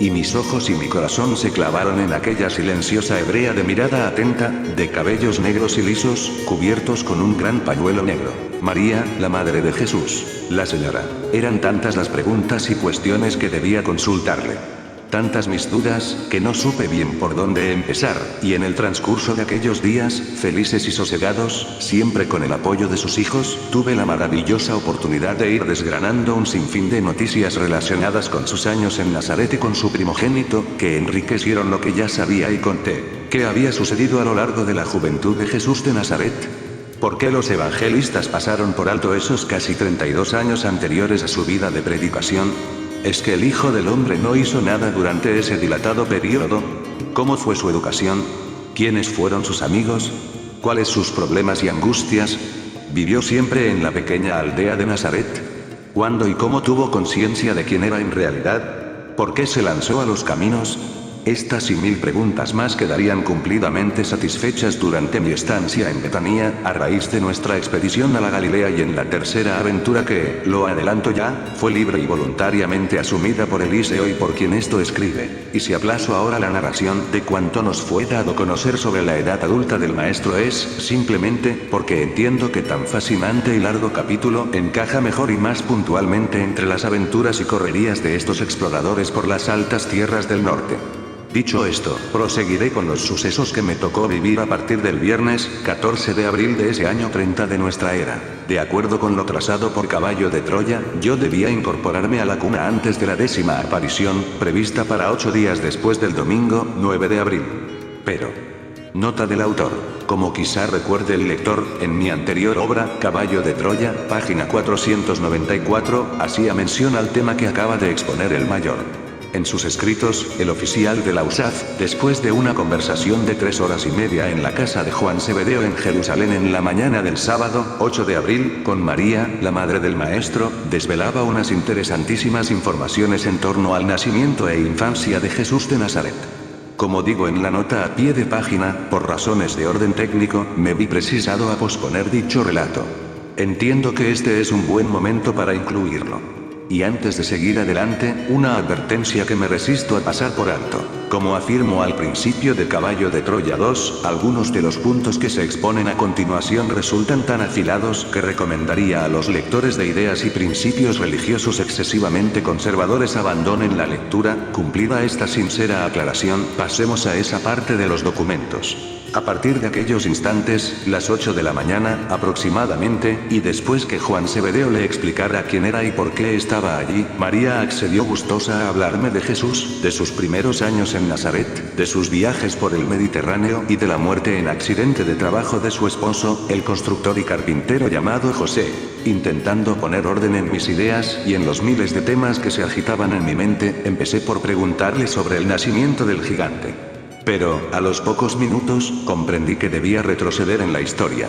Y mis ojos y mi corazón se clavaron en aquella silenciosa hebrea de mirada atenta, de cabellos negros y lisos, cubiertos con un gran pañuelo negro. María, la madre de Jesús. La señora. Eran tantas las preguntas y cuestiones que debía consultarle. Tantas mis dudas, que no supe bien por dónde empezar, y en el transcurso de aquellos días, felices y sosegados, siempre con el apoyo de sus hijos, tuve la maravillosa oportunidad de ir desgranando un sinfín de noticias relacionadas con sus años en Nazaret y con su primogénito, que enriquecieron lo que ya sabía y conté. ¿Qué había sucedido a lo largo de la juventud de Jesús de Nazaret? ¿Por qué los evangelistas pasaron por alto esos casi 32 años anteriores a su vida de predicación? ¿Es que el Hijo del Hombre no hizo nada durante ese dilatado periodo? ¿Cómo fue su educación? ¿Quiénes fueron sus amigos? ¿Cuáles sus problemas y angustias? ¿Vivió siempre en la pequeña aldea de Nazaret? ¿Cuándo y cómo tuvo conciencia de quién era en realidad? ¿Por qué se lanzó a los caminos? Estas y mil preguntas más quedarían cumplidamente satisfechas durante mi estancia en Betania, a raíz de nuestra expedición a la Galilea y en la tercera aventura que, lo adelanto ya, fue libre y voluntariamente asumida por Eliseo y por quien esto escribe. Y si aplazo ahora la narración de cuanto nos fue dado conocer sobre la edad adulta del maestro es, simplemente, porque entiendo que tan fascinante y largo capítulo encaja mejor y más puntualmente entre las aventuras y correrías de estos exploradores por las altas tierras del norte. Dicho esto, proseguiré con los sucesos que me tocó vivir a partir del viernes, 14 de abril de ese año 30 de nuestra era. De acuerdo con lo trazado por Caballo de Troya, yo debía incorporarme a la cuna antes de la 10ª aparición, prevista para 8 días después del domingo, 9 de abril. Pero, nota del autor. Como quizá recuerde el lector, en mi anterior obra, Caballo de Troya, página 494, hacía mención al tema que acaba de exponer el mayor. En sus escritos, el oficial de la USAF, después de una conversación de 3 horas y media en la casa de Juan Zebedeo en Jerusalén en la mañana del sábado, 8 de abril, con María, la madre del maestro, desvelaba unas interesantísimas informaciones en torno al nacimiento e infancia de Jesús de Nazaret. Como digo en la nota a pie de página, por razones de orden técnico, me vi precisado a posponer dicho relato. Entiendo que este es un buen momento para incluirlo. Y antes de seguir adelante, una advertencia que me resisto a pasar por alto. Como afirmo al principio de Caballo de Troya 2, algunos de los puntos que se exponen a continuación resultan tan afilados que recomendaría a los lectores de ideas y principios religiosos excesivamente conservadores abandonen la lectura. Cumplida esta sincera aclaración, pasemos a esa parte de los documentos. A partir de aquellos instantes, las 8 de la mañana, aproximadamente, y después que Juan Zebedeo le explicara quién era y por qué estaba allí, María accedió gustosa a hablarme de Jesús, de sus primeros años en Nazaret, de sus viajes por el Mediterráneo y de la muerte en accidente de trabajo de su esposo, el constructor y carpintero llamado José. Intentando poner orden en mis ideas y en los miles de temas que se agitaban en mi mente, empecé por preguntarle sobre el nacimiento del gigante. Pero, a los pocos minutos, comprendí que debía retroceder en la historia.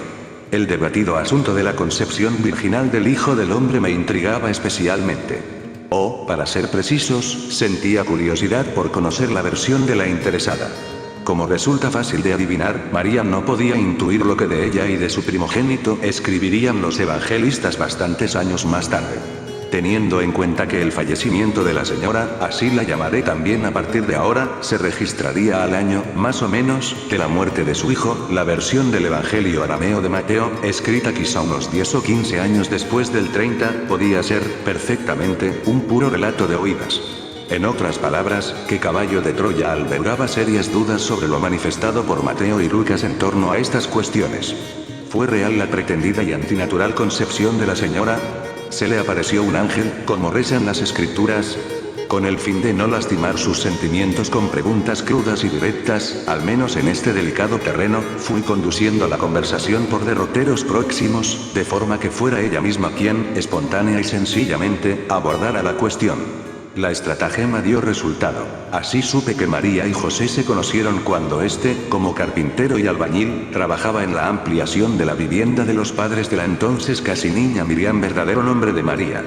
El debatido asunto de la concepción virginal del Hijo del Hombre me intrigaba especialmente. O, para ser precisos, sentía curiosidad por conocer la versión de la interesada. Como resulta fácil de adivinar, María no podía intuir lo que de ella y de su primogénito escribirían los evangelistas bastantes años más tarde. Teniendo en cuenta que el fallecimiento de la señora, así la llamaré también a partir de ahora, se registraría al año, más o menos, de la muerte de su hijo, la versión del Evangelio arameo de Mateo, escrita quizá unos 10 o 15 años después del 30, podía ser, perfectamente, un puro relato de oídas. En otras palabras, que Caballo de Troya albergaba serias dudas sobre lo manifestado por Mateo y Lucas en torno a estas cuestiones. ¿Fue real la pretendida y antinatural concepción de la señora? ¿Se le apareció un ángel, como rezan las escrituras? Con el fin de no lastimar sus sentimientos con preguntas crudas y directas, al menos en este delicado terreno, fui conduciendo la conversación por derroteros próximos, de forma que fuera ella misma quien, espontánea y sencillamente, abordara la cuestión. La estratagema dio resultado. Así supe que María y José se conocieron cuando éste, como carpintero y albañil, trabajaba en la ampliación de la vivienda de los padres de la entonces casi niña Miriam, verdadero nombre de María.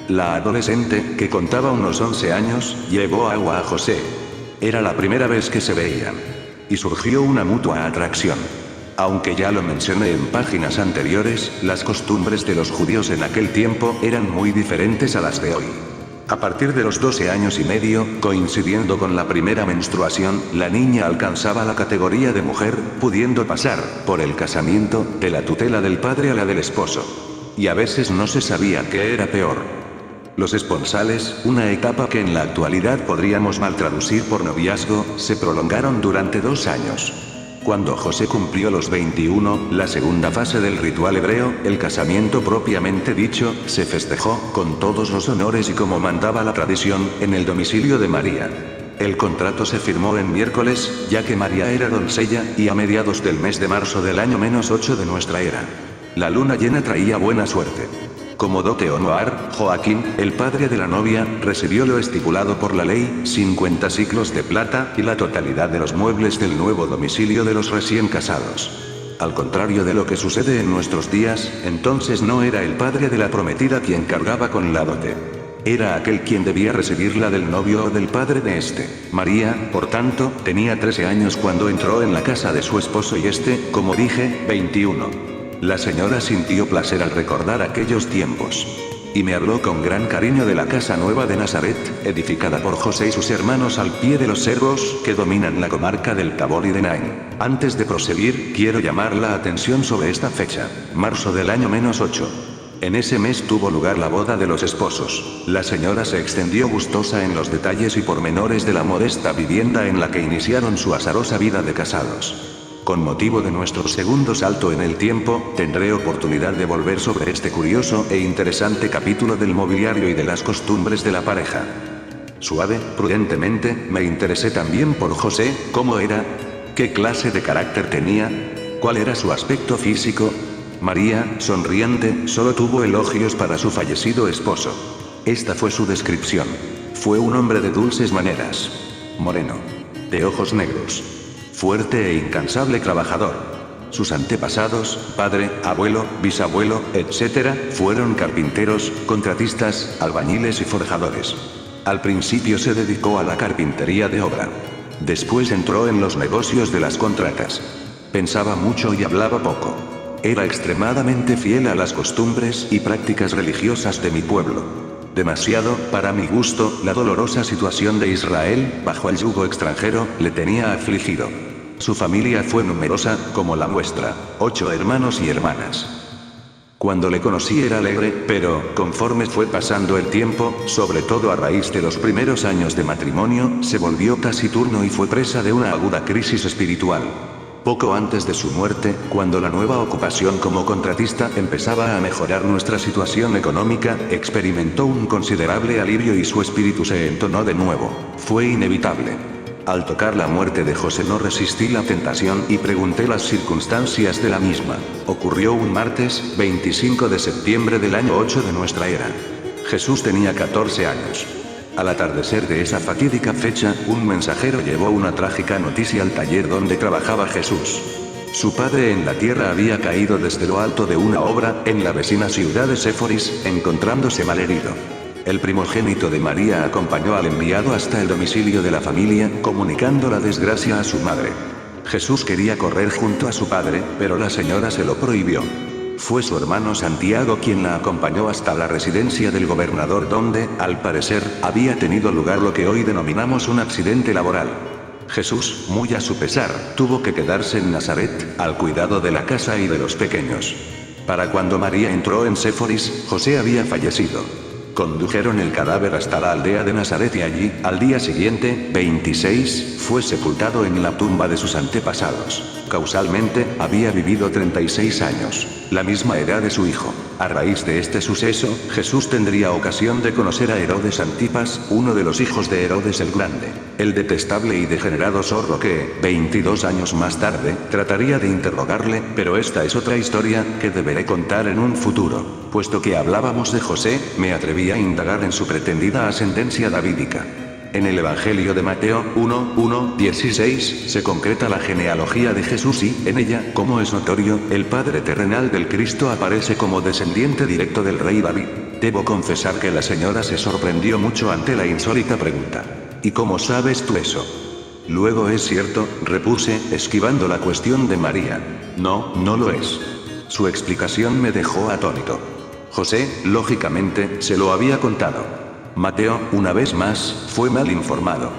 La adolescente, que contaba unos 11 años, llevó agua a José. Era la primera vez que se veían. Y surgió una mutua atracción. Aunque ya lo mencioné en páginas anteriores, las costumbres de los judíos en aquel tiempo eran muy diferentes a las de hoy. A partir de los 12 años y medio, coincidiendo con la primera menstruación, la niña alcanzaba la categoría de mujer, pudiendo pasar, por el casamiento, de la tutela del padre a la del esposo. Y a veces no se sabía qué era peor. Los esponsales, una etapa que en la actualidad podríamos mal traducir por noviazgo, se prolongaron durante 2 años. Cuando José cumplió los 21, la segunda fase del ritual hebreo, el casamiento propiamente dicho, se festejó, con todos los honores y como mandaba la tradición, en el domicilio de María. El contrato se firmó en miércoles, ya que María era doncella, y a mediados del mes de marzo del año -8 de nuestra era. La luna llena traía buena suerte. Como dote honorar, Joaquín, el padre de la novia, recibió lo estipulado por la ley, 50 siclos de plata, y la totalidad de los muebles del nuevo domicilio de los recién casados. Al contrario de lo que sucede en nuestros días, entonces no era el padre de la prometida quien cargaba con la dote. Era aquel quien debía recibirla del novio o del padre de este. María, por tanto, tenía 13 años cuando entró en la casa de su esposo y este, como dije, 21. La señora sintió placer al recordar aquellos tiempos. Y me habló con gran cariño de la casa nueva de Nazaret, edificada por José y sus hermanos al pie de los cerros, que dominan la comarca del Tabor y de Naín. Antes de proseguir, quiero llamar la atención sobre esta fecha, marzo del año -8. En ese mes tuvo lugar la boda de los esposos. La señora se extendió gustosa en los detalles y pormenores de la modesta vivienda en la que iniciaron su azarosa vida de casados. Con motivo de nuestro segundo salto en el tiempo, tendré oportunidad de volver sobre este curioso e interesante capítulo del mobiliario y de las costumbres de la pareja. Suave, prudentemente, me interesé también por José, cómo era, qué clase de carácter tenía, cuál era su aspecto físico. María, sonriente, solo tuvo elogios para su fallecido esposo. Esta fue su descripción. Fue un hombre de dulces maneras. Moreno. De ojos negros. Fuerte e incansable trabajador. Sus antepasados, padre, abuelo, bisabuelo, etc., fueron carpinteros, contratistas, albañiles y forjadores. Al principio se dedicó a la carpintería de obra. Después entró en los negocios de las contratas. Pensaba mucho y hablaba poco. Era extremadamente fiel a las costumbres y prácticas religiosas de mi pueblo. Demasiado, para mi gusto, la dolorosa situación de Israel, bajo el yugo extranjero, le tenía afligido. Su familia fue numerosa, como la nuestra, 8 hermanos y hermanas. Cuando le conocí era alegre, pero, conforme fue pasando el tiempo, sobre todo a raíz de los primeros años de matrimonio, se volvió taciturno y fue presa de una aguda crisis espiritual. Poco antes de su muerte, cuando la nueva ocupación como contratista empezaba a mejorar nuestra situación económica, experimentó un considerable alivio y su espíritu se entonó de nuevo. Fue inevitable. Al tocar la muerte de José no resistí la tentación y pregunté las circunstancias de la misma. Ocurrió un martes, 25 de septiembre del año 8 de nuestra era. Jesús tenía 14 años. Al atardecer de esa fatídica fecha, un mensajero llevó una trágica noticia al taller donde trabajaba Jesús. Su padre en la tierra había caído desde lo alto de una obra, en la vecina ciudad de Séforis, encontrándose malherido. El primogénito de María acompañó al enviado hasta el domicilio de la familia, comunicando la desgracia a su madre. Jesús quería correr junto a su padre, pero la señora se lo prohibió. Fue su hermano Santiago quien la acompañó hasta la residencia del gobernador donde, al parecer, había tenido lugar lo que hoy denominamos un accidente laboral. Jesús, muy a su pesar, tuvo que quedarse en Nazaret, al cuidado de la casa y de los pequeños. Para cuando María entró en Séforis, José había fallecido. Condujeron el cadáver hasta la aldea de Nazaret y allí, al día siguiente, 26, fue sepultado en la tumba de sus antepasados. Causalmente, había vivido 36 años, la misma edad de su hijo. A raíz de este suceso, Jesús tendría ocasión de conocer a Herodes Antipas, uno de los hijos de Herodes el Grande, el detestable y degenerado zorro que, 22 años más tarde, trataría de interrogarle, pero esta es otra historia, que deberé contar en un futuro. Puesto que hablábamos de José, me atreví a indagar en su pretendida ascendencia davídica. En el Evangelio de Mateo 1:16 se concreta la genealogía de Jesús y, en ella, como es notorio, el padre terrenal del Cristo aparece como descendiente directo del rey David. Debo confesar que la señora se sorprendió mucho ante la insólita pregunta. ¿Y cómo sabes tú eso? Luego es cierto, repuse, esquivando la cuestión de María. No, no lo es. Su explicación me dejó atónito. José, lógicamente, se lo había contado. Mateo, una vez más, fue mal informado.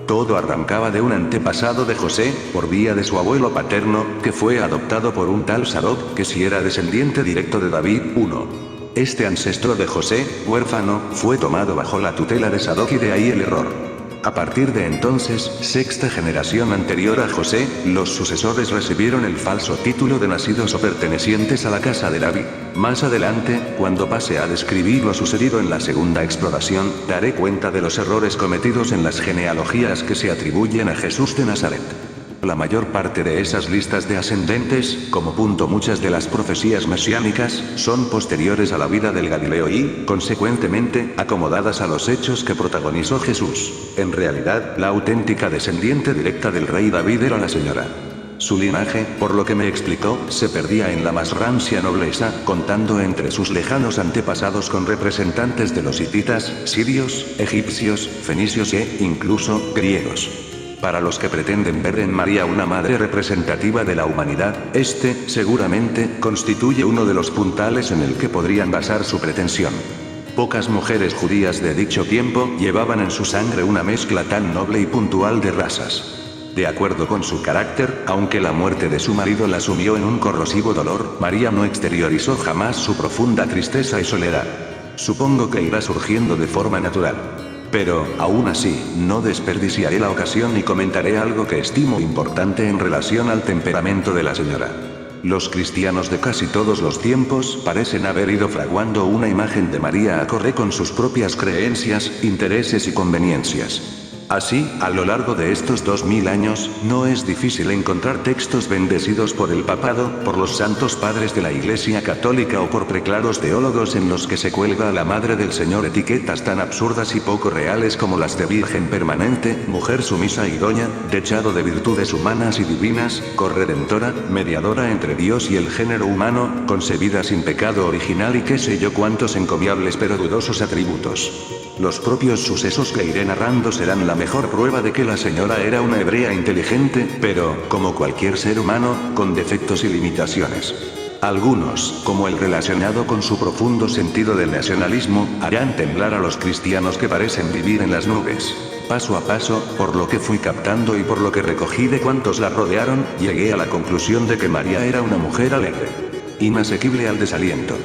Todo arrancaba de un antepasado de José, por vía de su abuelo paterno, que fue adoptado por un tal Sadoc, que si era descendiente directo de David. 1. Este ancestro de José, huérfano, fue tomado bajo la tutela de Sadoc y de ahí el error. A partir de entonces, sexta generación anterior a José, los sucesores recibieron el falso título de nacidos o pertenecientes a la casa de David. Más adelante, cuando pase a describir lo sucedido en la segunda exploración, daré cuenta de los errores cometidos en las genealogías que se atribuyen a Jesús de Nazaret. La mayor parte de esas listas de ascendentes, como punto muchas de las profecías mesiánicas, son posteriores a la vida del Galileo y, consecuentemente, acomodadas a los hechos que protagonizó Jesús. En realidad, la auténtica descendiente directa del rey David era la señora. Su linaje, por lo que me explicó, se perdía en la más rancia nobleza, contando entre sus lejanos antepasados con representantes de los hititas, sirios, egipcios, fenicios e, incluso, griegos. Para los que pretenden ver en María una madre representativa de la humanidad, este, seguramente, constituye uno de los puntales en el que podrían basar su pretensión. Pocas mujeres judías de dicho tiempo llevaban en su sangre una mezcla tan noble y puntual de razas. De acuerdo con su carácter, aunque la muerte de su marido la sumió en un corrosivo dolor, María no exteriorizó jamás su profunda tristeza y soledad. Supongo que irá surgiendo de forma natural. Pero, aún así, no desperdiciaré la ocasión y comentaré algo que estimo importante en relación al temperamento de la señora. Los cristianos de casi todos los tiempos parecen haber ido fraguando una imagen de María acorde con sus propias creencias, intereses y conveniencias. Así, a lo largo de estos 2000 años, no es difícil encontrar textos bendecidos por el papado, por los santos padres de la Iglesia Católica o por preclaros teólogos en los que se cuelga a la Madre del Señor etiquetas tan absurdas y poco reales como las de Virgen Permanente, Mujer Sumisa y Doña, dechado de virtudes humanas y divinas, corredentora, mediadora entre Dios y el género humano, concebida sin pecado original y qué sé yo cuántos encomiables pero dudosos atributos. Los propios sucesos que iré narrando serán la mejor prueba de que la señora era una hebrea inteligente, pero, como cualquier ser humano, con defectos y limitaciones. Algunos, como el relacionado con su profundo sentido del nacionalismo, harán temblar a los cristianos que parecen vivir en las nubes. Paso a paso, por lo que fui captando y por lo que recogí de cuantos la rodearon, llegué a la conclusión de que María era una mujer alegre, inasequible al desaliento,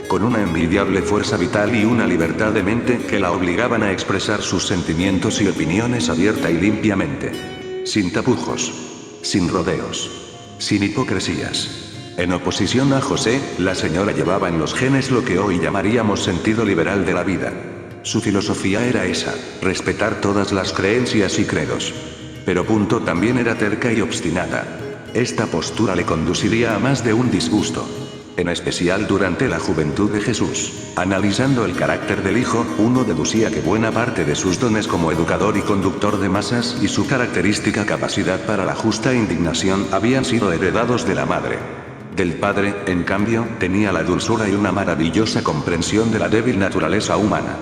con una envidiable fuerza vital y una libertad de mente que la obligaban a expresar sus sentimientos y opiniones abierta y limpiamente. Sin tapujos. Sin rodeos. Sin hipocresías. En oposición a José, la señora llevaba en los genes lo que hoy llamaríamos sentido liberal de la vida. Su filosofía era esa, respetar todas las creencias y credos. Pero también era terca y obstinada. Esta postura le conduciría a más de un disgusto. En especial durante la juventud de Jesús. Analizando el carácter del hijo, uno deducía que buena parte de sus dones como educador y conductor de masas y su característica capacidad para la justa indignación habían sido heredados de la madre. Del padre, en cambio, tenía la dulzura y una maravillosa comprensión de la débil naturaleza humana.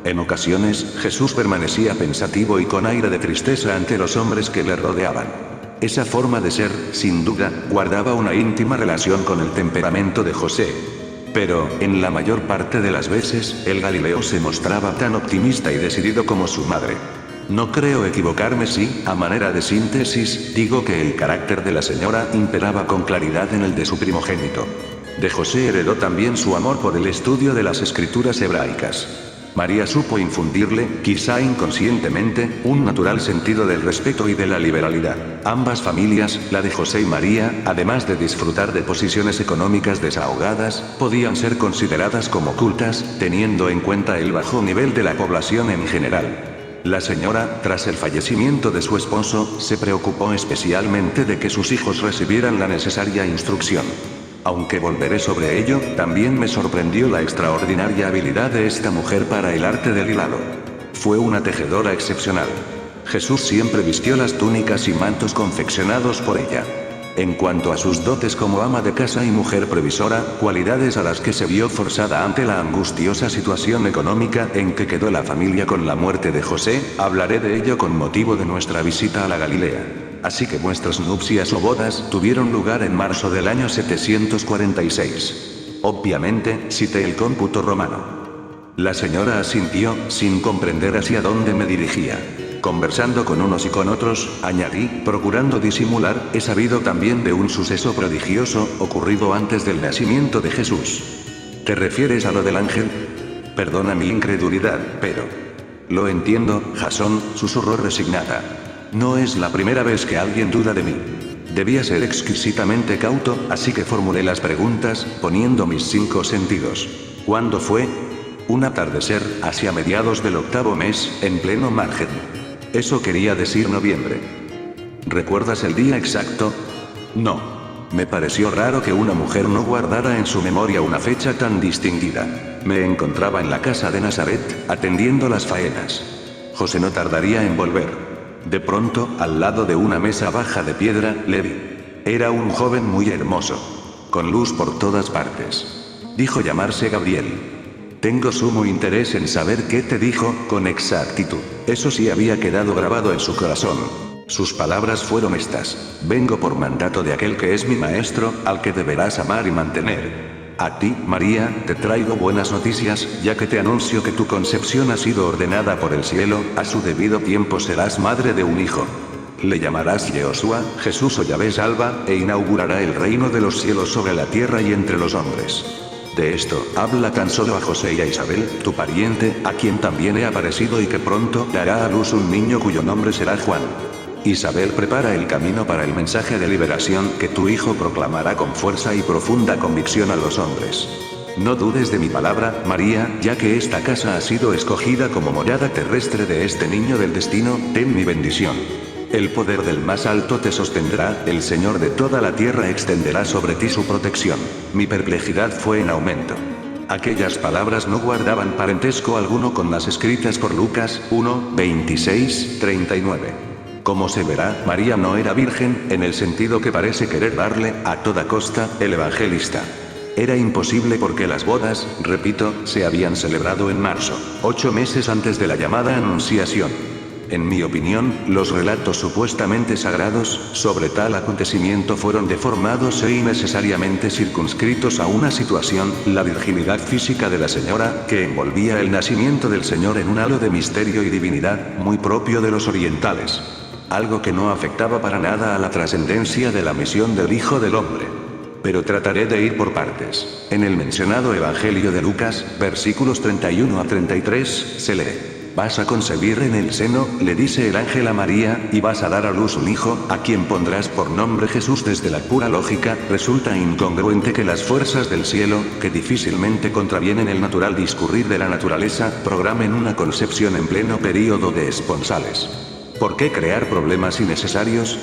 En ocasiones, Jesús permanecía pensativo y con aire de tristeza ante los hombres que le rodeaban. Esa forma de ser, sin duda, guardaba una íntima relación con el temperamento de José. Pero, en la mayor parte de las veces, el Galileo se mostraba tan optimista y decidido como su madre. No creo equivocarme si, a manera de síntesis, digo que el carácter de la señora imperaba con claridad en el de su primogénito. De José heredó también su amor por el estudio de las escrituras hebraicas. María supo infundirle, quizá inconscientemente, un natural sentido del respeto y de la liberalidad. Ambas familias, la de José y María, además de disfrutar de posiciones económicas desahogadas, podían ser consideradas como cultas, teniendo en cuenta el bajo nivel de la población en general. La señora, tras el fallecimiento de su esposo, se preocupó especialmente de que sus hijos recibieran la necesaria instrucción. Aunque volveré sobre ello, también me sorprendió la extraordinaria habilidad de esta mujer para el arte del hilado. Fue una tejedora excepcional. Jesús siempre vistió las túnicas y mantos confeccionados por ella. En cuanto a sus dotes como ama de casa y mujer previsora, cualidades a las que se vio forzada ante la angustiosa situación económica en que quedó la familia con la muerte de José, hablaré de ello con motivo de nuestra visita a la Galilea. Así que vuestras nupcias o bodas tuvieron lugar en marzo del año 746. Obviamente, cité el cómputo romano. La señora asintió, sin comprender hacia dónde me dirigía. Conversando con unos y con otros, añadí, procurando disimular, he sabido también de un suceso prodigioso, ocurrido antes del nacimiento de Jesús. ¿Te refieres a lo del ángel? Perdona mi incredulidad, pero... Lo entiendo, Jasón, susurró resignada. No es la primera vez que alguien duda de mí. Debía ser exquisitamente cauto, así que formulé las preguntas, poniendo mis 5 sentidos. ¿Cuándo fue? Un atardecer, hacia mediados del 8º mes, en pleno margen. Eso quería decir noviembre. ¿Recuerdas el día exacto? No. Me pareció raro que una mujer no guardara en su memoria una fecha tan distinguida. Me encontraba en la casa de Nazaret, atendiendo las faenas. José no tardaría en volver. De pronto, al lado de una mesa baja de piedra, le vi. Era un joven muy hermoso. Con luz por todas partes. Dijo llamarse Gabriel. Tengo sumo interés en saber qué te dijo, con exactitud. Eso sí había quedado grabado en su corazón. Sus palabras fueron estas: vengo por mandato de aquel que es mi maestro, al que deberás amar y mantener. A ti, María, te traigo buenas noticias, ya que te anuncio que tu concepción ha sido ordenada por el cielo, a su debido tiempo serás madre de un hijo. Le llamarás Yehoshua, Jesús o Yahvé salva, e inaugurará el reino de los cielos sobre la tierra y entre los hombres. De esto, habla tan solo a José y a Isabel, tu pariente, a quien también he aparecido y que pronto dará a luz un niño cuyo nombre será Juan. Isabel prepara el camino para el mensaje de liberación que tu hijo proclamará con fuerza y profunda convicción a los hombres. No dudes de mi palabra, María, ya que esta casa ha sido escogida como morada terrestre de este niño del destino, ten mi bendición. El poder del más alto te sostendrá, el Señor de toda la tierra extenderá sobre ti su protección. Mi perplejidad fue en aumento. Aquellas palabras no guardaban parentesco alguno con las escritas por Lucas 1, 26, 39. Como se verá, María no era virgen, en el sentido que parece querer darle, a toda costa, el evangelista. Era imposible porque las bodas, repito, se habían celebrado en marzo, 8 meses antes de la llamada Anunciación. En mi opinión, los relatos supuestamente sagrados sobre tal acontecimiento fueron deformados e innecesariamente circunscritos a una situación, la virginidad física de la señora, que envolvía el nacimiento del Señor en un halo de misterio y divinidad, muy propio de los orientales. Algo que no afectaba para nada a la trascendencia de la misión del Hijo del Hombre. Pero trataré de ir por partes. En el mencionado Evangelio de Lucas, versículos 31 a 33, se lee: vas a concebir en el seno, le dice el ángel a María, y vas a dar a luz un hijo, a quien pondrás por nombre Jesús. Desde la pura lógica, resulta incongruente que las fuerzas del cielo, que difícilmente contravienen el natural discurrir de la naturaleza, programen una concepción en pleno período de esponsales. ¿Por qué crear problemas innecesarios?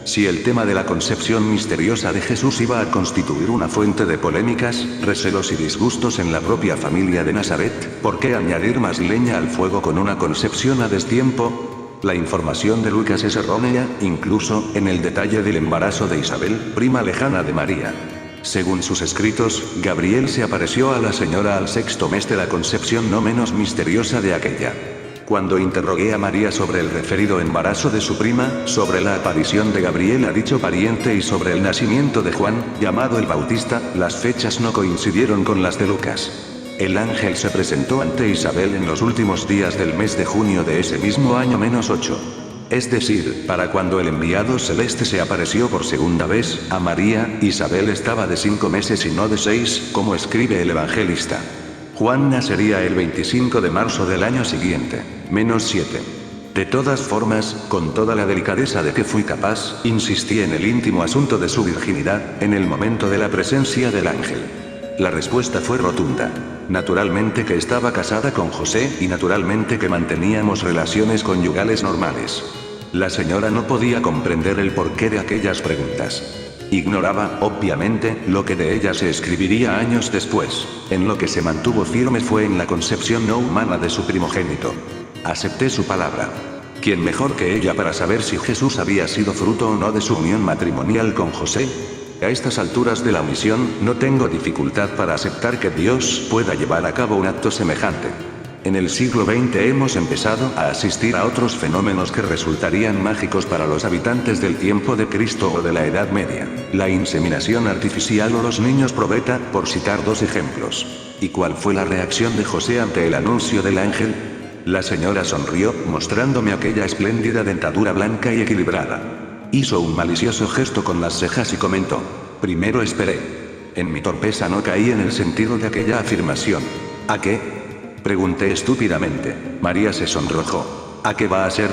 Si el tema de la concepción misteriosa de Jesús iba a constituir una fuente de polémicas, recelos y disgustos en la propia familia de Nazaret, ¿por qué añadir más leña al fuego con una concepción a destiempo? La información de Lucas es errónea, incluso, en el detalle del embarazo de Isabel, prima lejana de María. Según sus escritos, Gabriel se apareció a la señora al 6º mes de la concepción no menos misteriosa de aquella. Cuando interrogué a María sobre el referido embarazo de su prima, sobre la aparición de Gabriel a dicho pariente y sobre el nacimiento de Juan, llamado el Bautista, las fechas no coincidieron con las de Lucas. El ángel se presentó ante Isabel en los últimos días del mes de junio de ese mismo año -8. Es decir, para cuando el enviado celeste se apareció por segunda vez a María, Isabel estaba de 5 meses y no de 6, como escribe el evangelista. Juan nacería el 25 de marzo del año siguiente, -7. De todas formas, con toda la delicadeza de que fui capaz, insistí en el íntimo asunto de su virginidad, en el momento de la presencia del ángel. La respuesta fue rotunda. Naturalmente que estaba casada con José, y naturalmente que manteníamos relaciones conyugales normales. La señora no podía comprender el porqué de aquellas preguntas. Ignoraba, obviamente, lo que de ella se escribiría años después. En lo que se mantuvo firme fue en la concepción no humana de su primogénito. Acepté su palabra. ¿Quién mejor que ella para saber si Jesús había sido fruto o no de su unión matrimonial con José? A estas alturas de la misión, no tengo dificultad para aceptar que Dios pueda llevar a cabo un acto semejante. En el siglo XX hemos empezado a asistir a otros fenómenos que resultarían mágicos para los habitantes del tiempo de Cristo o de la Edad Media. La inseminación artificial o los niños probeta, por citar 2 ejemplos. ¿Y cuál fue la reacción de José ante el anuncio del ángel? La señora sonrió, mostrándome aquella espléndida dentadura blanca y equilibrada. Hizo un malicioso gesto con las cejas y comentó: primero esperé. En mi torpeza no caí en el sentido de aquella afirmación. ¿A qué? Pregunté estúpidamente. María se sonrojó. ¿A qué va a ser?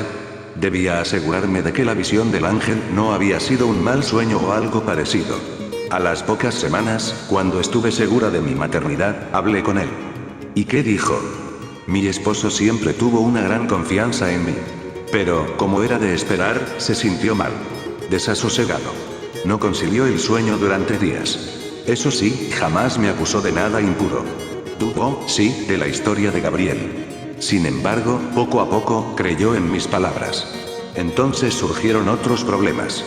Debía asegurarme de que la visión del ángel no había sido un mal sueño o algo parecido. A las pocas semanas, cuando estuve segura de mi maternidad, hablé con él. ¿Y qué dijo? Mi esposo siempre tuvo una gran confianza en mí. Pero, como era de esperar, se sintió mal. Desasosegado. No concilió el sueño durante días. Eso sí, jamás me acusó de nada impuro. Dudó, sí, de la historia de Gabriel. Sin embargo, poco a poco, creyó en mis palabras. Entonces surgieron otros problemas.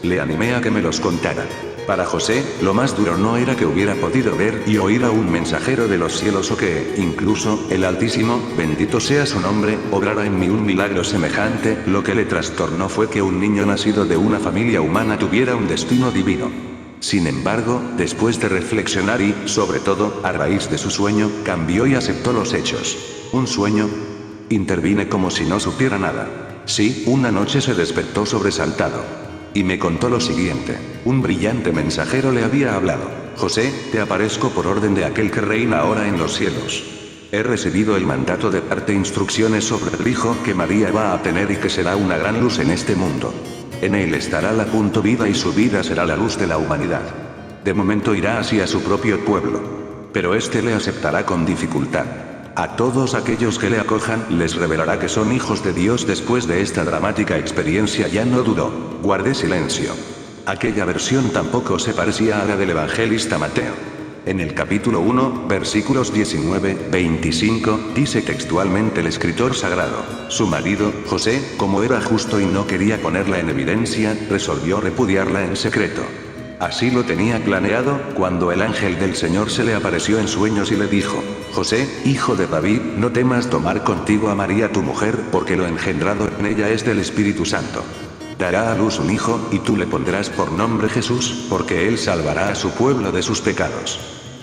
Le animé a que me los contara. Para José, lo más duro no era que hubiera podido ver y oír a un mensajero de los cielos o que, incluso, el Altísimo, bendito sea su nombre, obrara en mí un milagro semejante. Lo que le trastornó fue que un niño nacido de una familia humana tuviera un destino divino. Sin embargo, después de reflexionar y, sobre todo, a raíz de su sueño, cambió y aceptó los hechos. ¿Un sueño? Intervine como si no supiera nada. Sí, una noche se despertó sobresaltado. Y me contó lo siguiente. Un brillante mensajero le había hablado. José, te aparezco por orden de aquel que reina ahora en los cielos. He recibido el mandato de darte instrucciones sobre el hijo que María va a tener y que será una gran luz en este mundo. En él estará la punto vida y su vida será la luz de la humanidad. De momento irá hacia su propio pueblo. Pero este le aceptará con dificultad. A todos aquellos que le acojan les revelará que son hijos de Dios. Después de esta dramática experiencia ya no dudó. Guardé silencio. Aquella versión tampoco se parecía a la del evangelista Mateo. En el capítulo 1, versículos 19-25, dice textualmente el escritor sagrado: su marido, José, como era justo y no quería ponerla en evidencia, resolvió repudiarla en secreto. Así lo tenía planeado, cuando el ángel del Señor se le apareció en sueños y le dijo: José, hijo de David, no temas tomar contigo a María tu mujer, porque lo engendrado en ella es del Espíritu Santo. Dará a luz un hijo, y tú le pondrás por nombre Jesús, porque él salvará a su pueblo de sus pecados.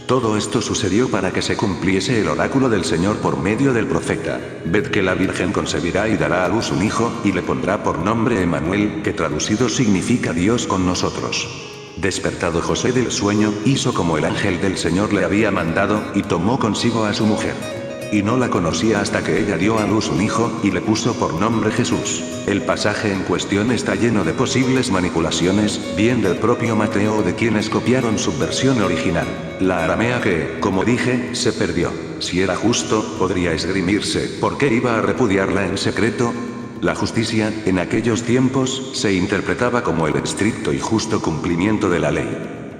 Todo esto sucedió para que se cumpliese el oráculo del Señor por medio del profeta: ved que la Virgen concebirá y dará a luz un hijo, y le pondrá por nombre Emmanuel, que traducido significa Dios con nosotros. Despertado José del sueño, hizo como el ángel del Señor le había mandado, y tomó consigo a su mujer. Y no la conocía hasta que ella dio a luz un hijo, y le puso por nombre Jesús. El pasaje en cuestión está lleno de posibles manipulaciones, bien del propio Mateo o de quienes copiaron su versión original, la aramea que, como dije, se perdió. Si era justo, podría esgrimirse, ¿por qué iba a repudiarla en secreto? La justicia, en aquellos tiempos, se interpretaba como el estricto y justo cumplimiento de la ley.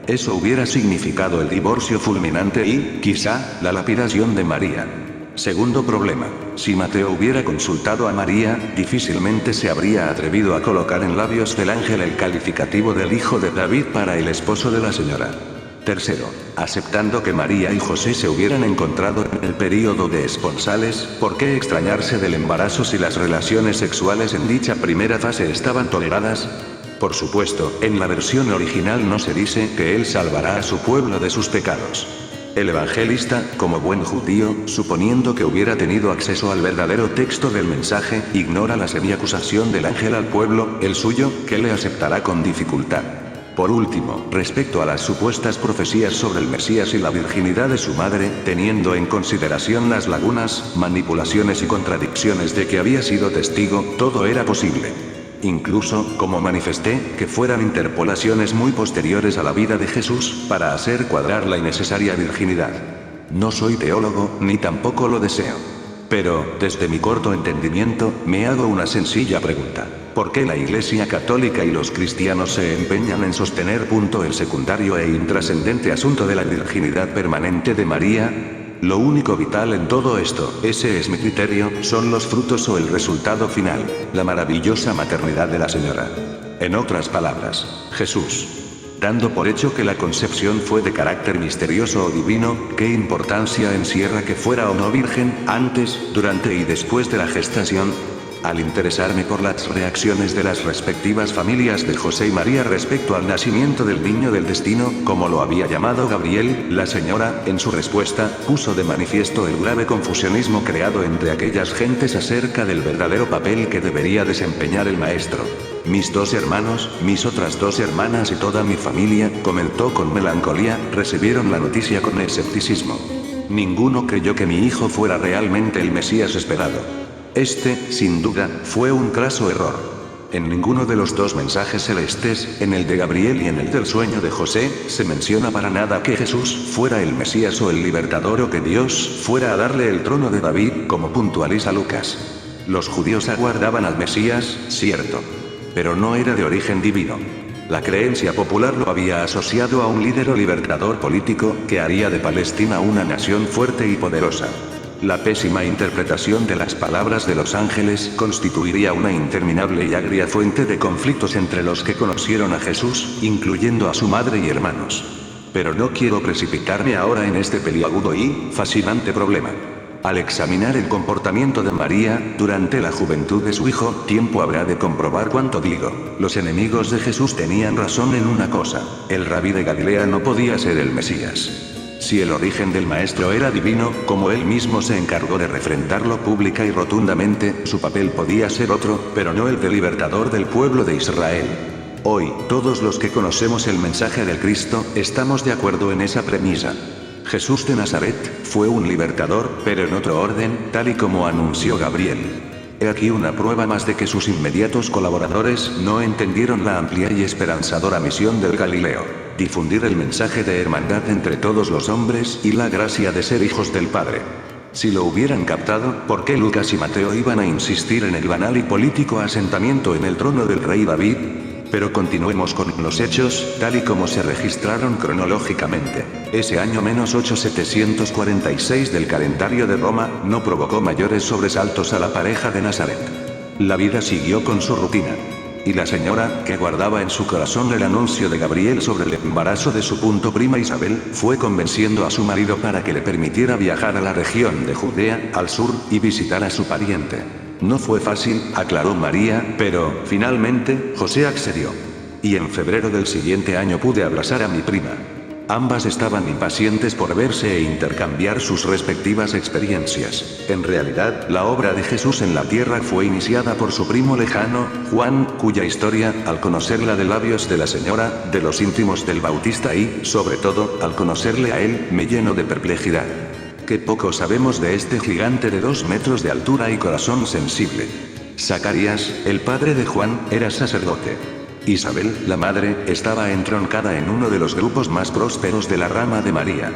Eso hubiera significado el divorcio fulminante y, quizá, la lapidación de María. Segundo problema: si Mateo hubiera consultado a María, difícilmente se habría atrevido a colocar en labios del ángel el calificativo del hijo de David para el esposo de la señora. Tercero, aceptando que María y José se hubieran encontrado en el período de esponsales, ¿por qué extrañarse del embarazo si las relaciones sexuales en dicha primera fase estaban toleradas? Por supuesto, en la versión original no se dice que él salvará a su pueblo de sus pecados. El evangelista, como buen judío, suponiendo que hubiera tenido acceso al verdadero texto del mensaje, ignora la semiacusación del ángel al pueblo, el suyo, que le aceptará con dificultad. Por último, respecto a las supuestas profecías sobre el Mesías y la virginidad de su madre, teniendo en consideración las lagunas, manipulaciones y contradicciones de que había sido testigo, todo era posible. Incluso, como manifesté, que fueran interpolaciones muy posteriores a la vida de Jesús, para hacer cuadrar la innecesaria virginidad. No soy teólogo, ni tampoco lo deseo. Pero, desde mi corto entendimiento, me hago una sencilla pregunta: ¿por qué la Iglesia Católica y los cristianos se empeñan en sostener el secundario e intrascendente asunto de la virginidad permanente de María? Lo único vital en todo esto, ese es mi criterio, son los frutos o el resultado final, la maravillosa maternidad de la señora. En otras palabras, Jesús. Dando por hecho que la concepción fue de carácter misterioso o divino, ¿qué importancia encierra que fuera o no virgen, antes, durante y después de la gestación? Al interesarme por las reacciones de las respectivas familias de José y María respecto al nacimiento del niño del destino, como lo había llamado Gabriel, la señora, en su respuesta, puso de manifiesto el grave confusionismo creado entre aquellas gentes acerca del verdadero papel que debería desempeñar el maestro. Mis 2 hermanos, mis otras 2 hermanas y toda mi familia, comentó con melancolía, recibieron la noticia con escepticismo. Ninguno creyó que mi hijo fuera realmente el Mesías esperado. Este, sin duda, fue un craso error. En ninguno de los 2 mensajes celestes, en el de Gabriel y en el del sueño de José, se menciona para nada que Jesús fuera el Mesías o el Libertador o que Dios fuera a darle el trono de David, como puntualiza Lucas. Los judíos aguardaban al Mesías, cierto. Pero no era de origen divino. La creencia popular lo había asociado a un líder o libertador político que haría de Palestina una nación fuerte y poderosa. La pésima interpretación de las palabras de los ángeles constituiría una interminable y agria fuente de conflictos entre los que conocieron a Jesús, incluyendo a su madre y hermanos. Pero no quiero precipitarme ahora en este peliagudo y fascinante problema. Al examinar el comportamiento de María, durante la juventud de su hijo, tiempo habrá de comprobar cuanto digo. Los enemigos de Jesús tenían razón en una cosa: el rabí de Galilea no podía ser el Mesías. Si el origen del maestro era divino, como él mismo se encargó de refrendarlo pública y rotundamente, su papel podía ser otro, pero no el de libertador del pueblo de Israel. Hoy, todos los que conocemos el mensaje del Cristo, estamos de acuerdo en esa premisa. Jesús de Nazaret fue un libertador, pero en otro orden, tal y como anunció Gabriel. He aquí una prueba más de que sus inmediatos colaboradores no entendieron la amplia y esperanzadora misión del Galileo: difundir el mensaje de hermandad entre todos los hombres y la gracia de ser hijos del Padre. Si lo hubieran captado, ¿por qué Lucas y Mateo iban a insistir en el banal y político asentamiento en el trono del rey David? Pero continuemos con los hechos, tal y como se registraron cronológicamente. Ese año -746 del calendario de Roma, no provocó mayores sobresaltos a la pareja de Nazaret. La vida siguió con su rutina. Y la señora, que guardaba en su corazón el anuncio de Gabriel sobre el embarazo de su prima Isabel, fue convenciendo a su marido para que le permitiera viajar a la región de Judea, al sur, y visitar a su pariente. No fue fácil, aclaró María, pero, finalmente, José accedió. Y en febrero del siguiente año pude abrazar a mi prima. Ambas estaban impacientes por verse e intercambiar sus respectivas experiencias. En realidad, la obra de Jesús en la tierra fue iniciada por su primo lejano, Juan, cuya historia, al conocerla de labios de la señora, de los íntimos del Bautista y, sobre todo, al conocerle a él, me llenó de perplejidad. Qué poco sabemos de este gigante de 2 metros de altura y corazón sensible. Zacarías, el padre de Juan, era sacerdote. Isabel, la madre, estaba entroncada en uno de los grupos más prósperos de la rama de María.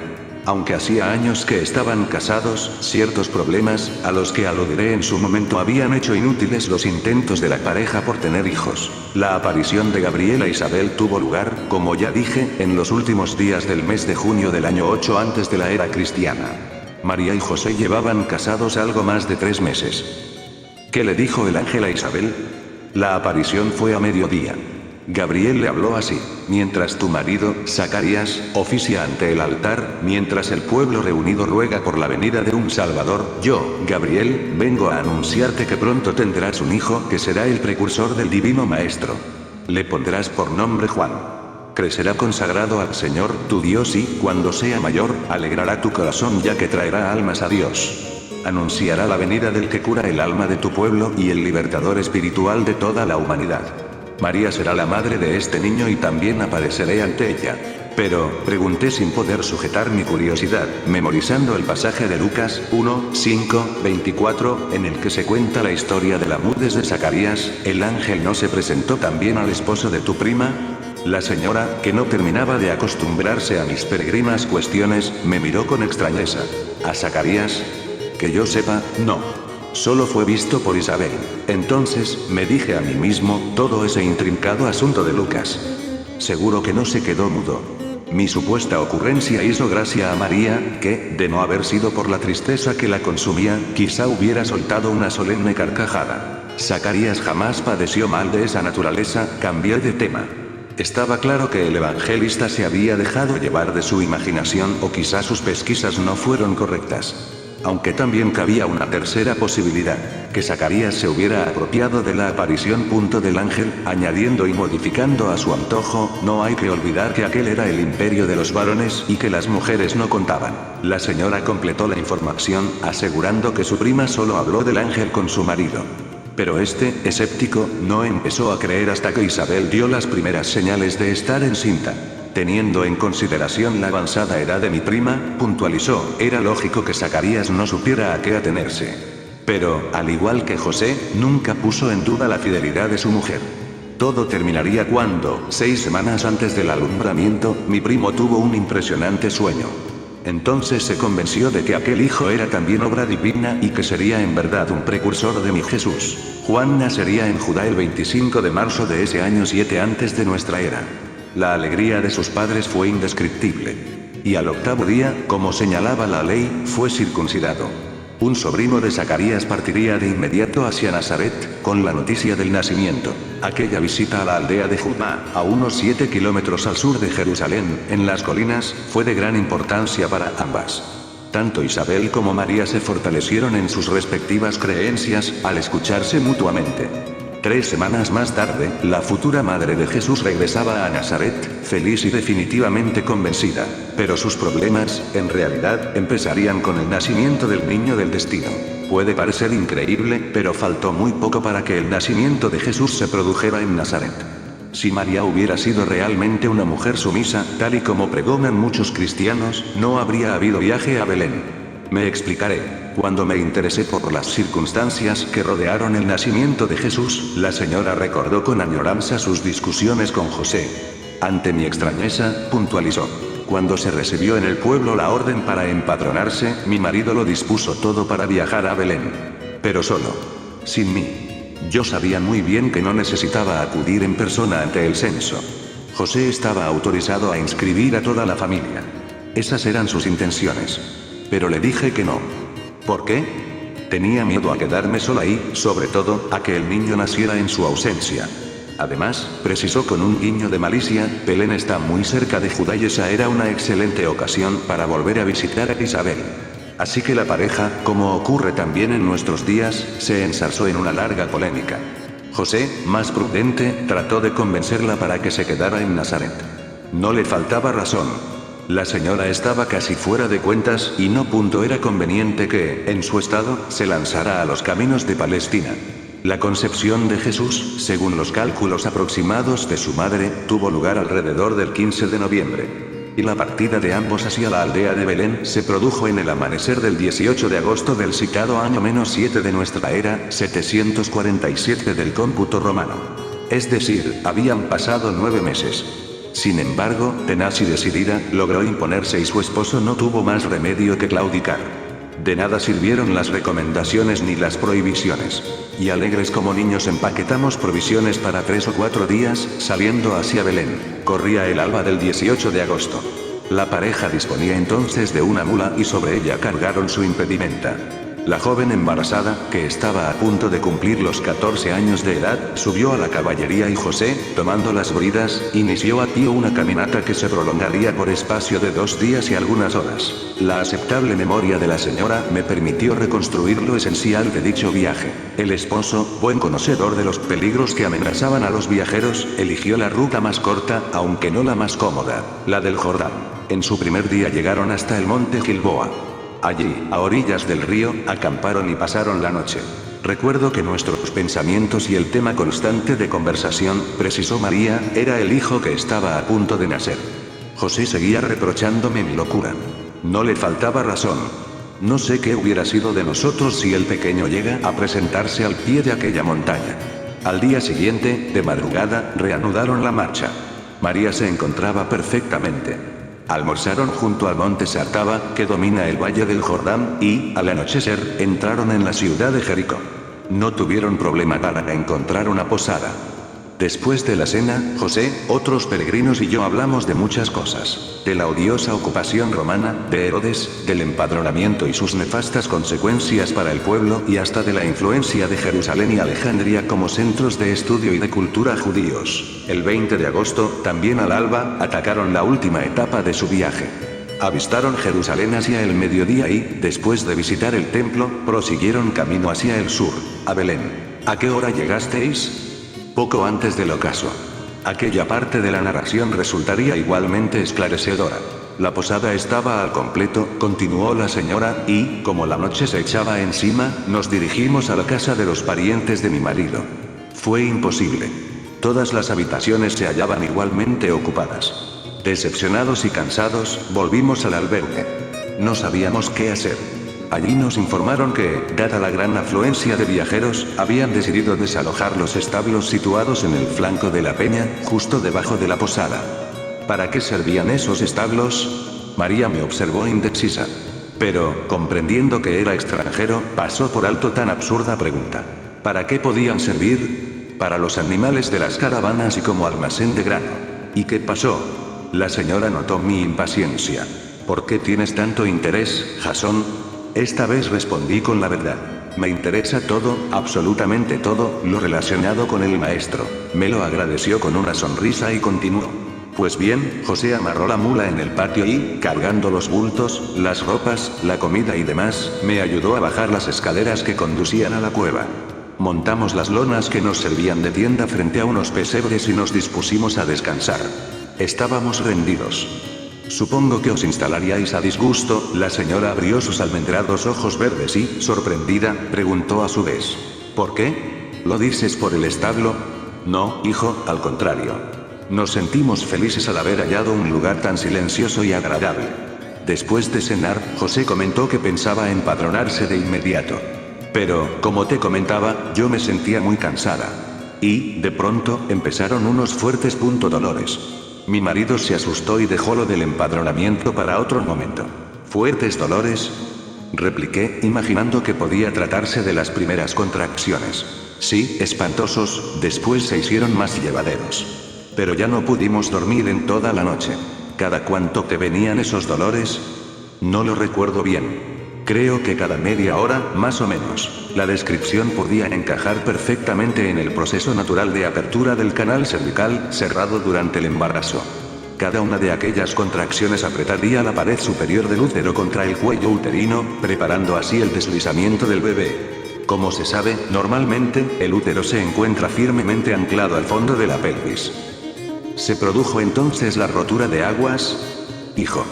Aunque hacía años que estaban casados, ciertos problemas, a los que aludiré en su momento, habían hecho inútiles los intentos de la pareja por tener hijos. La aparición de Gabriel a Isabel tuvo lugar, como ya dije, en los últimos días del mes de junio del año 8 antes de la era cristiana. María y José llevaban casados algo más de 3 meses. ¿Qué le dijo el ángel a Isabel? La aparición fue a mediodía. Gabriel le habló así: mientras tu marido, Zacarías, oficia ante el altar, mientras el pueblo reunido ruega por la venida de un Salvador, yo, Gabriel, vengo a anunciarte que pronto tendrás un hijo que será el precursor del Divino Maestro. Le pondrás por nombre Juan. Crecerá consagrado al Señor, tu Dios, y, cuando sea mayor, alegrará tu corazón ya que traerá almas a Dios. Anunciará la venida del que cura el alma de tu pueblo y el libertador espiritual de toda la humanidad. María será la madre de este niño y también apareceré ante ella. Pero, pregunté sin poder sujetar mi curiosidad, memorizando el pasaje de Lucas 1:5-24, en el que se cuenta la historia de la mudez de Zacarías: ¿el ángel no se presentó también al esposo de tu prima? La señora, que no terminaba de acostumbrarse a mis peregrinas cuestiones, me miró con extrañeza. ¿A Zacarías? Que yo sepa, no. Solo fue visto por Isabel. Entonces, me dije a mí mismo, todo ese intrincado asunto de Lucas. Seguro que no se quedó mudo. Mi supuesta ocurrencia hizo gracia a María, que, de no haber sido por la tristeza que la consumía, quizá hubiera soltado una solemne carcajada. Zacarías jamás padeció mal de esa naturaleza. Cambié de tema. Estaba claro que el evangelista se había dejado llevar de su imaginación, o quizá sus pesquisas no fueron correctas. Aunque también cabía una tercera posibilidad, que Zacarías se hubiera apropiado de la aparición del ángel, añadiendo y modificando a su antojo. No hay que olvidar que aquel era el imperio de los varones y que las mujeres no contaban. La señora completó la información, asegurando que su prima solo habló del ángel con su marido. Pero este, escéptico, no empezó a creer hasta que Isabel dio las primeras señales de estar encinta. Teniendo en consideración la avanzada edad de mi prima, puntualizó, era lógico que Zacarías no supiera a qué atenerse. Pero, al igual que José, nunca puso en duda la fidelidad de su mujer. Todo terminaría cuando, 6 semanas antes del alumbramiento, mi primo tuvo un impresionante sueño. Entonces se convenció de que aquel hijo era también obra divina y que sería en verdad un precursor de mi Jesús. Juan nacería en Judá el 25 de marzo de ese año 7 antes de nuestra era. La alegría de sus padres fue indescriptible. Y al 8º día, como señalaba la ley, fue circuncidado. Un sobrino de Zacarías partiría de inmediato hacia Nazaret, con la noticia del nacimiento. Aquella visita a la aldea de Judá, a unos 7 kilómetros al sur de Jerusalén, en las colinas, fue de gran importancia para ambas. Tanto Isabel como María se fortalecieron en sus respectivas creencias, al escucharse mutuamente. 3 semanas más tarde, la futura madre de Jesús regresaba a Nazaret, feliz y definitivamente convencida. Pero sus problemas, en realidad, empezarían con el nacimiento del niño del destino. Puede parecer increíble, pero faltó muy poco para que el nacimiento de Jesús se produjera en Nazaret. Si María hubiera sido realmente una mujer sumisa, tal y como pregonan muchos cristianos, no habría habido viaje a Belén. Me explicaré. Cuando me interesé por las circunstancias que rodearon el nacimiento de Jesús, la señora recordó con añoranza sus discusiones con José. Ante mi extrañeza, puntualizó. Cuando se recibió en el pueblo la orden para empadronarse, mi marido lo dispuso todo para viajar a Belén. Pero solo. Sin mí. Yo sabía muy bien que no necesitaba acudir en persona ante el censo. José estaba autorizado a inscribir a toda la familia. Esas eran sus intenciones. Pero le dije que no. ¿Por qué? Tenía miedo a quedarme sola y, sobre todo, a que el niño naciera en su ausencia. Además, precisó con un guiño de malicia, Belén está muy cerca de Judá y esa era una excelente ocasión para volver a visitar a Isabel. Así que la pareja, como ocurre también en nuestros días, se enzarzó en una larga polémica. José, más prudente, trató de convencerla para que se quedara en Nazaret. No le faltaba razón. La señora estaba casi fuera de cuentas y no era conveniente que, en su estado, se lanzara a los caminos de Palestina. La concepción de Jesús, según los cálculos aproximados de su madre, tuvo lugar alrededor del 15 de noviembre. Y la partida de ambos hacia la aldea de Belén se produjo en el amanecer del 18 de agosto del citado año -7 de nuestra era, 747 del cómputo romano. Es decir, habían pasado 9 meses. Sin embargo, tenaz y decidida, logró imponerse y su esposo no tuvo más remedio que claudicar. De nada sirvieron las recomendaciones ni las prohibiciones. Y alegres como niños empaquetamos provisiones para 3 o 4 días, saliendo hacia Belén. Corría el alba del 18 de agosto. La pareja disponía entonces de una mula y sobre ella cargaron su impedimenta. La joven embarazada, que estaba a punto de cumplir los 14 años de edad, subió a la caballería y José, tomando las bridas, inició a pie una caminata que se prolongaría por espacio de 2 días y algunas horas. La aceptable memoria de la señora me permitió reconstruir lo esencial de dicho viaje. El esposo, buen conocedor de los peligros que amenazaban a los viajeros, eligió la ruta más corta, aunque no la más cómoda, la del Jordán. En su primer día llegaron hasta el monte Gilboa. Allí, a orillas del río, acamparon y pasaron la noche. Recuerdo que nuestros pensamientos y el tema constante de conversación, precisó María, era el hijo que estaba a punto de nacer. José seguía reprochándome mi locura. No le faltaba razón. No sé qué hubiera sido de nosotros si el pequeño llega a presentarse al pie de aquella montaña. Al día siguiente, de madrugada, reanudaron la marcha. María se encontraba perfectamente. Almorzaron junto al monte Sartaba, que domina el valle del Jordán, y, al anochecer, entraron en la ciudad de Jericó. No tuvieron problema para encontrar una posada. Después de la cena, José, otros peregrinos y yo hablamos de muchas cosas. De la odiosa ocupación romana, de Herodes, del empadronamiento y sus nefastas consecuencias para el pueblo y hasta de la influencia de Jerusalén y Alejandría como centros de estudio y de cultura judíos. El 20 de agosto, también al alba, atacaron la última etapa de su viaje. Avistaron Jerusalén hacia el mediodía y, después de visitar el templo, prosiguieron camino hacia el sur, a Belén. ¿A qué hora llegasteis? Poco antes del ocaso. Aquella parte de la narración resultaría igualmente esclarecedora. La posada estaba al completo, continuó la señora, y, como la noche se echaba encima, nos dirigimos a la casa de los parientes de mi marido. Fue imposible. Todas las habitaciones se hallaban igualmente ocupadas. Decepcionados y cansados, volvimos al albergue. No sabíamos qué hacer. Allí nos informaron que, dada la gran afluencia de viajeros, habían decidido desalojar los establos situados en el flanco de la peña, justo debajo de la posada. ¿Para qué servían esos establos? María me observó indecisa. Pero, comprendiendo que era extranjero, pasó por alto tan absurda pregunta. ¿Para qué podían servir? Para los animales de las caravanas y como almacén de grano. ¿Y qué pasó? La señora notó mi impaciencia. ¿Por qué tienes tanto interés, Jasón? Esta vez respondí con la verdad. Me interesa todo, absolutamente todo, lo relacionado con el maestro. Me lo agradeció con una sonrisa y continuó. Pues bien, José amarró la mula en el patio y, cargando los bultos, las ropas, la comida y demás, me ayudó a bajar las escaleras que conducían a la cueva. Montamos las lonas que nos servían de tienda frente a unos pesebres y nos dispusimos a descansar. Estábamos rendidos. Supongo que os instalaríais a disgusto. La señora abrió sus almendrados ojos verdes y, sorprendida, preguntó a su vez. ¿Por qué? ¿Lo dices por el establo? No, hijo, al contrario. Nos sentimos felices al haber hallado un lugar tan silencioso y agradable. Después de cenar, José comentó que pensaba empadronarse de inmediato. Pero, como te comentaba, yo me sentía muy cansada. Y, de pronto, empezaron unos fuertes dolores. Mi marido se asustó y dejó lo del empadronamiento para otro momento. ¿Fuertes dolores? Repliqué, imaginando que podía tratarse de las primeras contracciones. Sí, espantosos, después se hicieron más llevaderos. Pero ya no pudimos dormir en toda la noche. ¿Cada cuánto te venían esos dolores? No lo recuerdo bien. Creo que cada media hora, más o menos. La descripción podía encajar perfectamente en el proceso natural de apertura del canal cervical, cerrado durante el embarazo. Cada una de aquellas contracciones apretaría la pared superior del útero contra el cuello uterino, preparando así el deslizamiento del bebé. Como se sabe, normalmente, el útero se encuentra firmemente anclado al fondo de la pelvis. ¿Se produjo entonces la rotura de aguas? Hijo.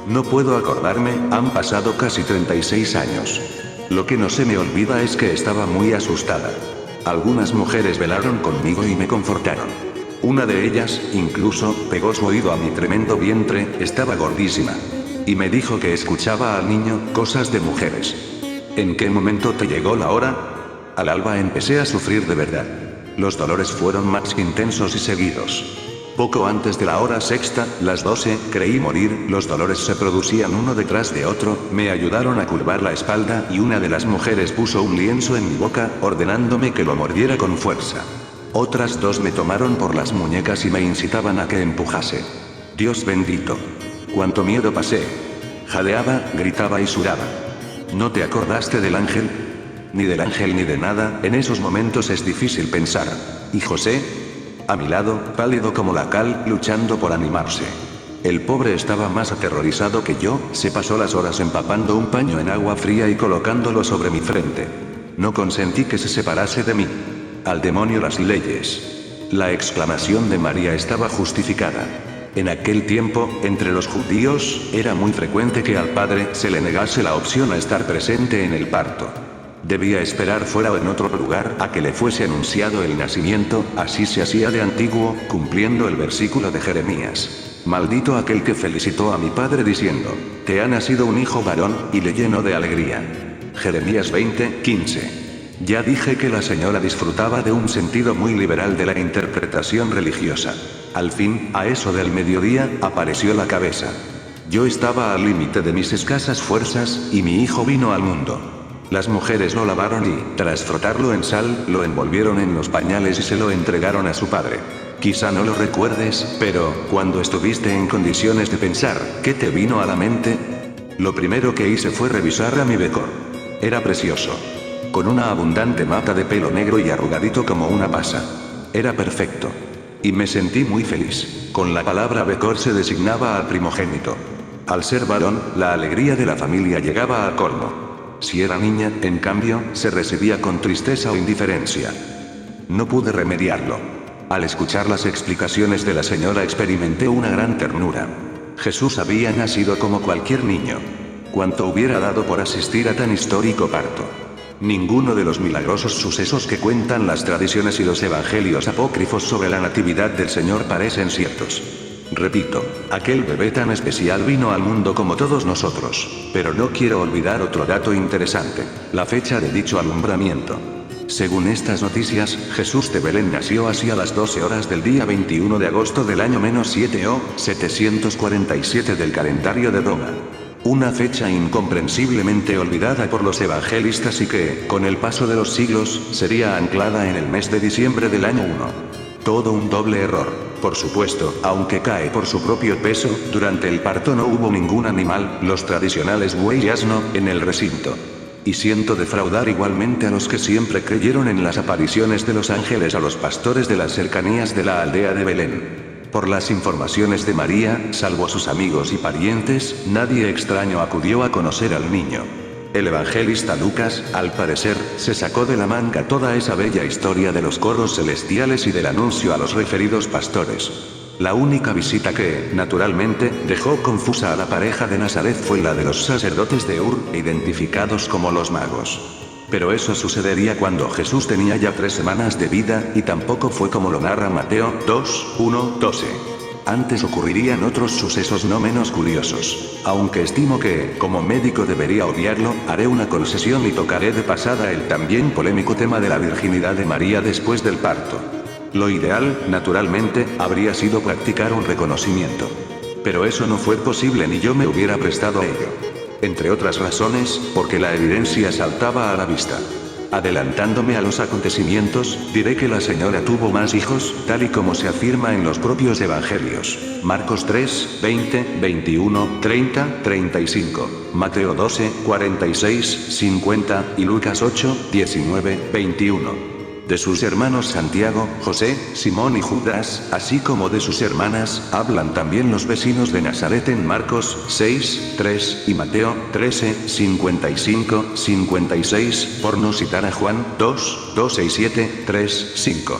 No puedo acordarme, han pasado casi 36 años. Lo que no se me olvida es que estaba muy asustada. Algunas mujeres velaron conmigo y me confortaron. Una de ellas, incluso, pegó su oído a mi tremendo vientre, estaba gordísima. Y me dijo que escuchaba al niño, cosas de mujeres. ¿En qué momento te llegó la hora? Al alba empecé a sufrir de verdad. Los dolores fueron más intensos y seguidos. Poco antes de la hora sexta, las 12, creí morir, los dolores se producían uno detrás de otro, me ayudaron a curvar la espalda y una de las mujeres puso un lienzo en mi boca, ordenándome que lo mordiera con fuerza. Otras dos me tomaron por las muñecas y me incitaban a que empujase. Dios bendito. Cuánto miedo pasé. Jadeaba, gritaba y sudaba. ¿No te acordaste del ángel? Ni del ángel ni de nada, en esos momentos es difícil pensar. ¿Y José? A mi lado, pálido como la cal, luchando por animarse. El pobre estaba más aterrorizado que yo, se pasó las horas empapando un paño en agua fría y colocándolo sobre mi frente. No consentí que se separase de mí. Al demonio las leyes. La exclamación de María estaba justificada. En aquel tiempo, entre los judíos, era muy frecuente que al padre se le negase la opción a estar presente en el parto. Debía esperar fuera o en otro lugar a que le fuese anunciado el nacimiento, así se hacía de antiguo, cumpliendo el versículo de Jeremías. Maldito aquel que felicitó a mi padre diciendo, te ha nacido un hijo varón, y le llenó de alegría. Jeremías 20:15. Ya dije que la señora disfrutaba de un sentido muy liberal de la interpretación religiosa. Al fin, a eso del mediodía, apareció la cabeza. Yo estaba al límite de mis escasas fuerzas, y mi hijo vino al mundo. Las mujeres lo lavaron y, tras frotarlo en sal, lo envolvieron en los pañales y se lo entregaron a su padre. Quizá no lo recuerdes, pero, cuando estuviste en condiciones de pensar, ¿qué te vino a la mente? Lo primero que hice fue revisar a mi Becor. Era precioso. Con una abundante mata de pelo negro y arrugadito como una pasa. Era perfecto. Y me sentí muy feliz. Con la palabra Becor se designaba al primogénito. Al ser varón, la alegría de la familia llegaba a colmo. Si era niña, en cambio, se recibía con tristeza o indiferencia. No pude remediarlo. Al escuchar las explicaciones de la señora experimenté una gran ternura. Jesús había nacido como cualquier niño. Cuánto hubiera dado por asistir a tan histórico parto. Ninguno de los milagrosos sucesos que cuentan las tradiciones y los evangelios apócrifos sobre la natividad del Señor parecen ciertos. Repito, aquel bebé tan especial vino al mundo como todos nosotros, pero no quiero olvidar otro dato interesante, la fecha de dicho alumbramiento. Según estas noticias, Jesús de Belén nació hacia las 12 horas del día 21 de agosto del año -7 o 747 del calendario de Roma. Una fecha incomprensiblemente olvidada por los evangelistas y que, con el paso de los siglos, sería anclada en el mes de diciembre del año 1. Todo un doble error. Por supuesto, aunque cae por su propio peso, durante el parto no hubo ningún animal, los tradicionales buey y asno, en el recinto. Y siento defraudar igualmente a los que siempre creyeron en las apariciones de los ángeles a los pastores de las cercanías de la aldea de Belén. Por las informaciones de María, salvo sus amigos y parientes, nadie extraño acudió a conocer al niño. El evangelista Lucas, al parecer, se sacó de la manga toda esa bella historia de los coros celestiales y del anuncio a los referidos pastores. La única visita que, naturalmente, dejó confusa a la pareja de Nazaret fue la de los sacerdotes de Ur, identificados como los magos. Pero eso sucedería cuando Jesús tenía ya 3 semanas de vida, y tampoco fue como lo narra Mateo 2:1-12. Antes ocurrirían otros sucesos no menos curiosos. Aunque estimo que, como médico debería obviarlo, haré una concesión y tocaré de pasada el también polémico tema de la virginidad de María después del parto. Lo ideal, naturalmente, habría sido practicar un reconocimiento. Pero eso no fue posible ni yo me hubiera prestado a ello. Entre otras razones, porque la evidencia saltaba a la vista. Adelantándome a los acontecimientos, diré que la señora tuvo más hijos, tal y como se afirma en los propios evangelios. Marcos 3, 20, 21, 30, 35, Mateo 12, 46, 50 y Lucas 8, 19, 21. De sus hermanos Santiago, José, Simón y Judas, así como de sus hermanas, hablan también los vecinos de Nazaret en Marcos 6, 3 y Mateo 13, 55, 56, por no citar a Juan 2, 12 y 7, 3, 5.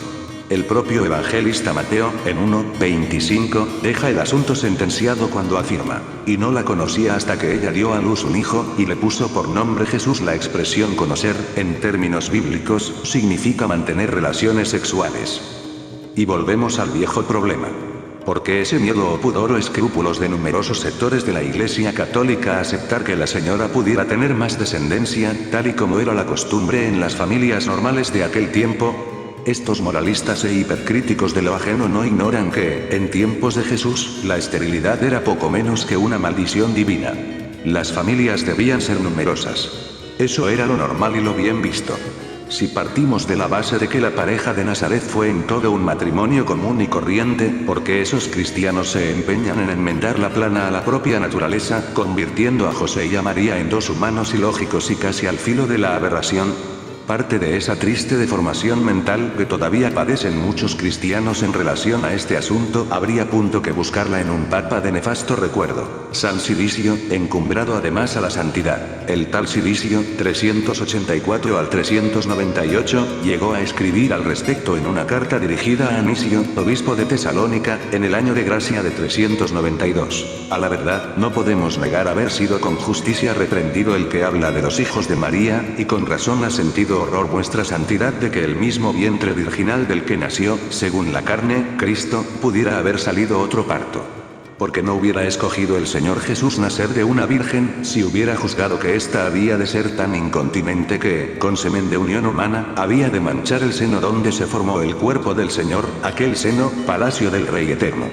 El propio evangelista Mateo, en 1:25, deja el asunto sentenciado cuando afirma: y no la conocía hasta que ella dio a luz un hijo, y le puso por nombre Jesús. La expresión conocer, en términos bíblicos, significa mantener relaciones sexuales. Y volvemos al viejo problema. ¿Por qué ese miedo o pudor o escrúpulos de numerosos sectores de la Iglesia Católica a aceptar que la señora pudiera tener más descendencia, tal y como era la costumbre en las familias normales de aquel tiempo? Estos moralistas e hipercríticos de lo ajeno no ignoran que, en tiempos de Jesús, la esterilidad era poco menos que una maldición divina. Las familias debían ser numerosas. Eso era lo normal y lo bien visto. Si partimos de la base de que la pareja de Nazaret fue en todo un matrimonio común y corriente, ¿por qué esos cristianos se empeñan en enmendar la plana a la propia naturaleza, convirtiendo a José y a María en dos humanos ilógicos y casi al filo de la aberración? Parte de esa triste deformación mental que todavía padecen muchos cristianos en relación a este asunto habría punto que buscarla en un papa de nefasto recuerdo, San Cilicio, encumbrado además a la santidad. El tal Cilicio, 384 al 398, llegó a escribir al respecto en una carta dirigida a Anicio, obispo de Tesalónica, en el año de gracia de 392. A la verdad, no podemos negar haber sido con justicia reprendido el que habla de los hijos de María, y con razón ha sentido horror vuestra santidad de que el mismo vientre virginal del que nació, según la carne, Cristo, pudiera haber salido otro parto. Porque no hubiera escogido el Señor Jesús nacer de una virgen, si hubiera juzgado que ésta había de ser tan incontinente que, con semen de unión humana, había de manchar el seno donde se formó el cuerpo del Señor, aquel seno, palacio del Rey Eterno.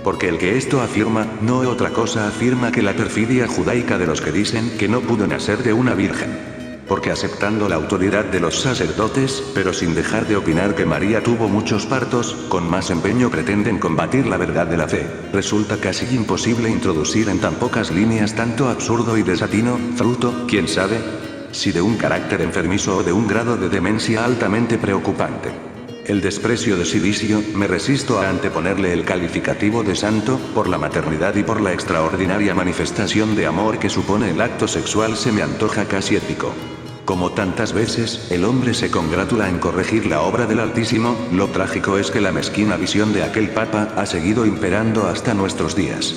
Porque el que esto afirma, no otra cosa afirma que la perfidia judaica de los que dicen que no pudo nacer de una virgen. Porque aceptando la autoridad de los sacerdotes, pero sin dejar de opinar que María tuvo muchos partos, con más empeño pretenden combatir la verdad de la fe. Resulta casi imposible introducir en tan pocas líneas tanto absurdo y desatino, fruto, quién sabe, si de un carácter enfermizo o de un grado de demencia altamente preocupante. El desprecio de Cilicio, me resisto a anteponerle el calificativo de santo, por la maternidad y por la extraordinaria manifestación de amor que supone el acto sexual se me antoja casi épico. Como tantas veces, el hombre se congratula en corregir la obra del Altísimo, lo trágico es que la mezquina visión de aquel papa ha seguido imperando hasta nuestros días.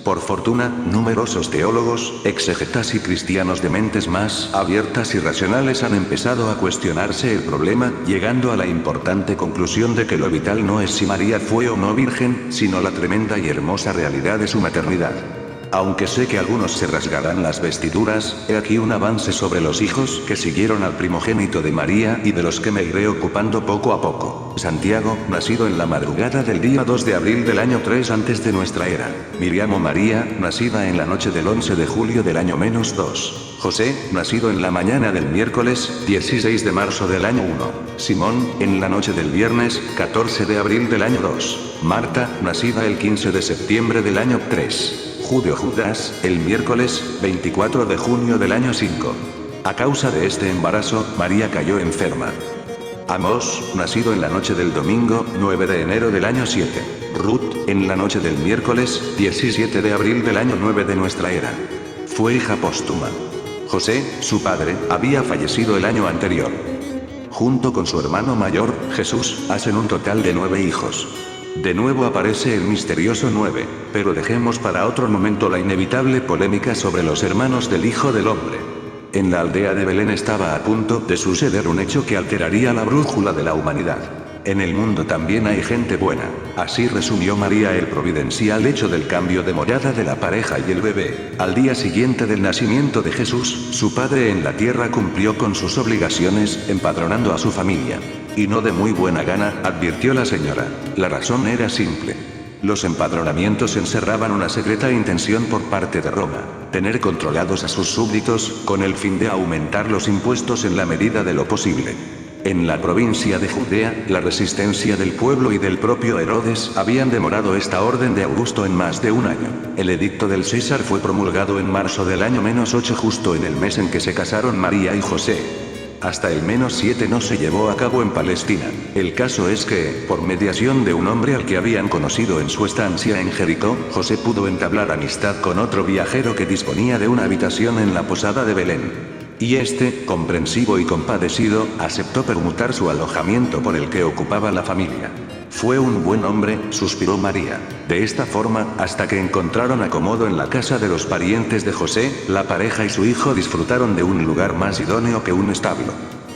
Por fortuna, numerosos teólogos, exegetas y cristianos de mentes más abiertas y racionales han empezado a cuestionarse el problema, llegando a la importante conclusión de que lo vital no es si María fue o no virgen, sino la tremenda y hermosa realidad de su maternidad. Aunque sé que algunos se rasgarán las vestiduras, he aquí un avance sobre los hijos que siguieron al primogénito de María y de los que me iré ocupando poco a poco. Santiago, nacido en la madrugada del día 2 de abril del año 3 antes de nuestra era. Miriam o María, nacida en la noche del 11 de julio del año -2. José, nacido en la mañana del miércoles, 16 de marzo del año 1. Simón, en la noche del viernes, 14 de abril del año 2. Marta, nacida el 15 de septiembre del año 3. Julio Judas, el miércoles, 24 de junio del año 5. A causa de este embarazo, María cayó enferma. Amós, nacido en la noche del domingo, 9 de enero del año 7. Ruth, en la noche del miércoles, 17 de abril del año 9 de nuestra era. Fue hija póstuma. José, su padre, había fallecido el año anterior. Junto con su hermano mayor, Jesús, hacen un total de 9 hijos. De nuevo aparece el misterioso 9, pero dejemos para otro momento la inevitable polémica sobre los hermanos del Hijo del Hombre. En la aldea de Belén estaba a punto de suceder un hecho que alteraría la brújula de la humanidad. En el mundo también hay gente buena. Así resumió María el providencial hecho del cambio de morada de la pareja y el bebé. Al día siguiente del nacimiento de Jesús, su padre en la tierra cumplió con sus obligaciones, empadronando a su familia. Y no de muy buena gana, advirtió la señora. La razón era simple. Los empadronamientos encerraban una secreta intención por parte de Roma, tener controlados a sus súbditos, con el fin de aumentar los impuestos en la medida de lo posible. En la provincia de Judea, la resistencia del pueblo y del propio Herodes habían demorado esta orden de Augusto en más de un año. El edicto del César fue promulgado en marzo del año -8, justo en el mes en que se casaron María y José. Hasta el -7 no se llevó a cabo en Palestina. El caso es que, por mediación de un hombre al que habían conocido en su estancia en Jericó, José pudo entablar amistad con otro viajero que disponía de una habitación en la posada de Belén. Y este, comprensivo y compadecido, aceptó permutar su alojamiento por el que ocupaba la familia. Fue un buen hombre, suspiró María. De esta forma, hasta que encontraron acomodo en la casa de los parientes de José, la pareja y su hijo disfrutaron de un lugar más idóneo que un establo.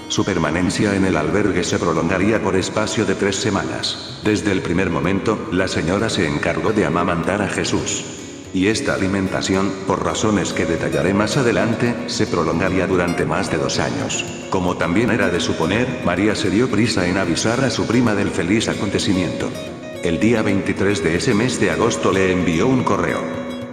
Su permanencia en el albergue se prolongaría por espacio de 3 semanas. Desde el primer momento, la señora se encargó de amamantar a Jesús. Y esta alimentación, por razones que detallaré más adelante, se prolongaría durante más de 2 años. Como también era de suponer, María se dio prisa en avisar a su prima del feliz acontecimiento. El día 23 de ese mes de agosto le envió un correo.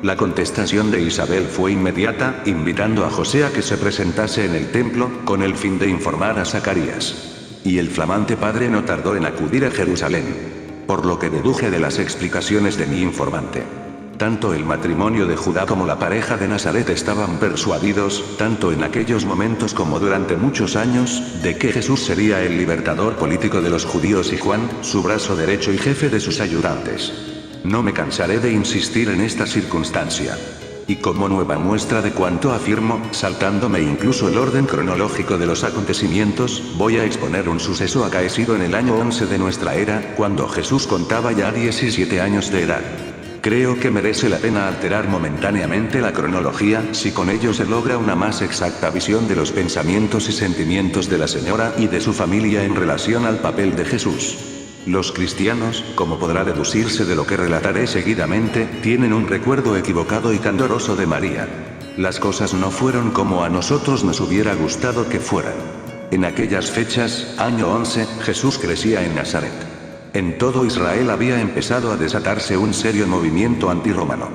La contestación de Isabel fue inmediata, invitando a José a que se presentase en el templo, con el fin de informar a Zacarías. Y el flamante padre no tardó en acudir a Jerusalén. Por lo que deduje de las explicaciones de mi informante. Tanto el matrimonio de Judá como la pareja de Nazaret estaban persuadidos, tanto en aquellos momentos como durante muchos años, de que Jesús sería el libertador político de los judíos y Juan, su brazo derecho y jefe de sus ayudantes. No me cansaré de insistir en esta circunstancia. Y como nueva muestra de cuanto afirmo, saltándome incluso el orden cronológico de los acontecimientos, voy a exponer un suceso acaecido en el año 11 de nuestra era, cuando Jesús contaba ya 17 años de edad. Creo que merece la pena alterar momentáneamente la cronología, si con ello se logra una más exacta visión de los pensamientos y sentimientos de la señora y de su familia en relación al papel de Jesús. Los cristianos, como podrá deducirse de lo que relataré seguidamente, tienen un recuerdo equivocado y candoroso de María. Las cosas no fueron como a nosotros nos hubiera gustado que fueran. En aquellas fechas, año 11, Jesús crecía en Nazaret. En todo Israel había empezado a desatarse un serio movimiento antirromano.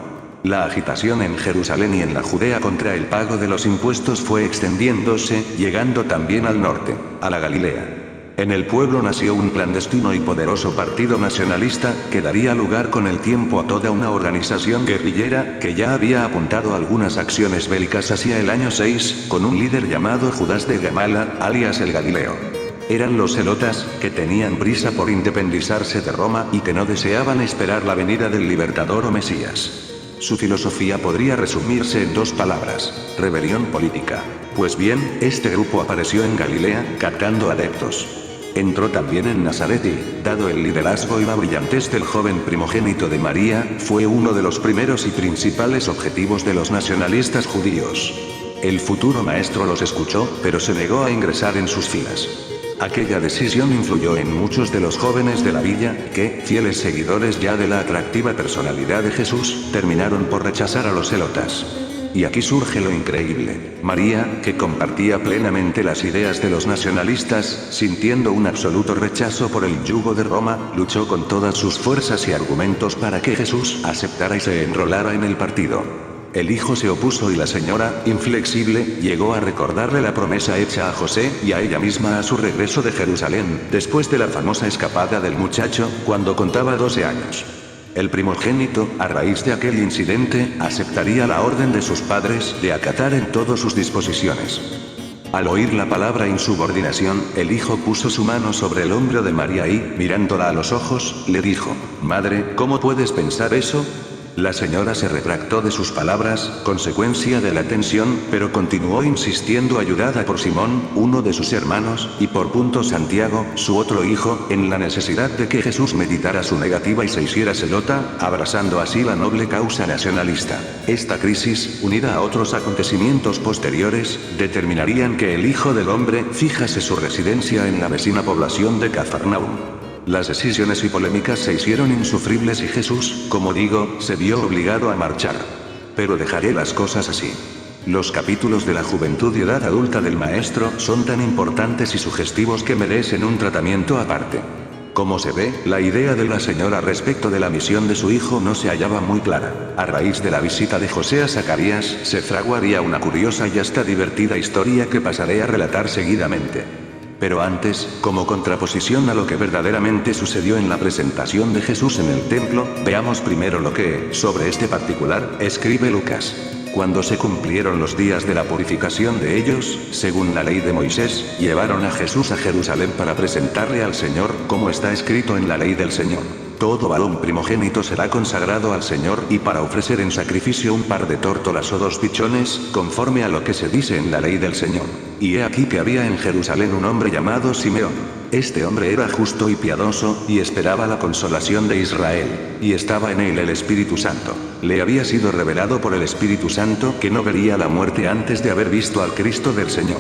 La agitación en Jerusalén y en la Judea contra el pago de los impuestos fue extendiéndose, llegando también al norte, a la Galilea. En el pueblo nació un clandestino y poderoso partido nacionalista, que daría lugar con el tiempo a toda una organización guerrillera, que ya había apuntado algunas acciones bélicas hacia el año 6, con un líder llamado Judas de Gamala, alias el Galileo. Eran los celotas, que tenían prisa por independizarse de Roma y que no deseaban esperar la venida del libertador o Mesías. Su filosofía podría resumirse en 2 palabras: rebelión política. Pues bien, este grupo apareció en Galilea, captando adeptos. Entró también en Nazaret y, dado el liderazgo y la brillantez del joven primogénito de María, fue uno de los primeros y principales objetivos de los nacionalistas judíos. El futuro maestro los escuchó, pero se negó a ingresar en sus filas. Aquella decisión influyó en muchos de los jóvenes de la villa, que, fieles seguidores ya de la atractiva personalidad de Jesús, terminaron por rechazar a los celotas. Y aquí surge lo increíble. María, que compartía plenamente las ideas de los nacionalistas, sintiendo un absoluto rechazo por el yugo de Roma, luchó con todas sus fuerzas y argumentos para que Jesús aceptara y se enrolara en el partido. El hijo se opuso y la señora, inflexible, llegó a recordarle la promesa hecha a José y a ella misma a su regreso de Jerusalén, después de la famosa escapada del muchacho, cuando contaba 12 años. El primogénito, a raíz de aquel incidente, aceptaría la orden de sus padres de acatar en todo sus disposiciones. Al oír la palabra insubordinación, el hijo puso su mano sobre el hombro de María y, mirándola a los ojos, le dijo: «Madre, ¿cómo puedes pensar eso?». La señora se retractó de sus palabras, consecuencia de la tensión, pero continuó insistiendo, ayudada por Simón, uno de sus hermanos, y por Santiago, su otro hijo, en la necesidad de que Jesús meditara su negativa y se hiciera celota, abrazando así la noble causa nacionalista. Esta crisis, unida a otros acontecimientos posteriores, determinarían que el Hijo del Hombre fijase su residencia en la vecina población de Cafarnaúm. Las decisiones y polémicas se hicieron insufribles y Jesús, como digo, se vio obligado a marchar. Pero dejaré las cosas así. Los capítulos de la juventud y edad adulta del maestro son tan importantes y sugestivos que merecen un tratamiento aparte. Como se ve, la idea de la señora respecto de la misión de su hijo no se hallaba muy clara. A raíz de la visita de José a Zacarías, se fraguaría una curiosa y hasta divertida historia que pasaré a relatar seguidamente. Pero antes, como contraposición a lo que verdaderamente sucedió en la presentación de Jesús en el templo, veamos primero lo que, sobre este particular, escribe Lucas. Cuando se cumplieron los días de la purificación de ellos, según la ley de Moisés, llevaron a Jesús a Jerusalén para presentarle al Señor, como está escrito en la ley del Señor. Todo varón primogénito será consagrado al Señor y para ofrecer en sacrificio un par de tórtolas o 2 pichones, conforme a lo que se dice en la ley del Señor. Y he aquí que había en Jerusalén un hombre llamado Simeón. Este hombre era justo y piadoso, y esperaba la consolación de Israel. Y estaba en él el Espíritu Santo. Le había sido revelado por el Espíritu Santo que no vería la muerte antes de haber visto al Cristo del Señor.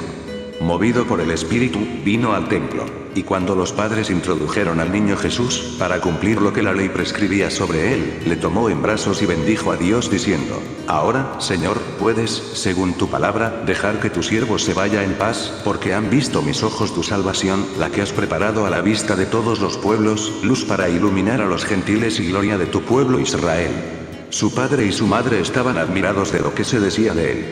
Movido por el Espíritu, vino al templo. Y cuando los padres introdujeron al niño Jesús, para cumplir lo que la ley prescribía sobre él, le tomó en brazos y bendijo a Dios diciendo: «Ahora, Señor, puedes, según tu palabra, dejar que tu siervo se vaya en paz, porque han visto mis ojos tu salvación, la que has preparado a la vista de todos los pueblos, luz para iluminar a los gentiles y gloria de tu pueblo Israel». Su padre y su madre estaban admirados de lo que se decía de él.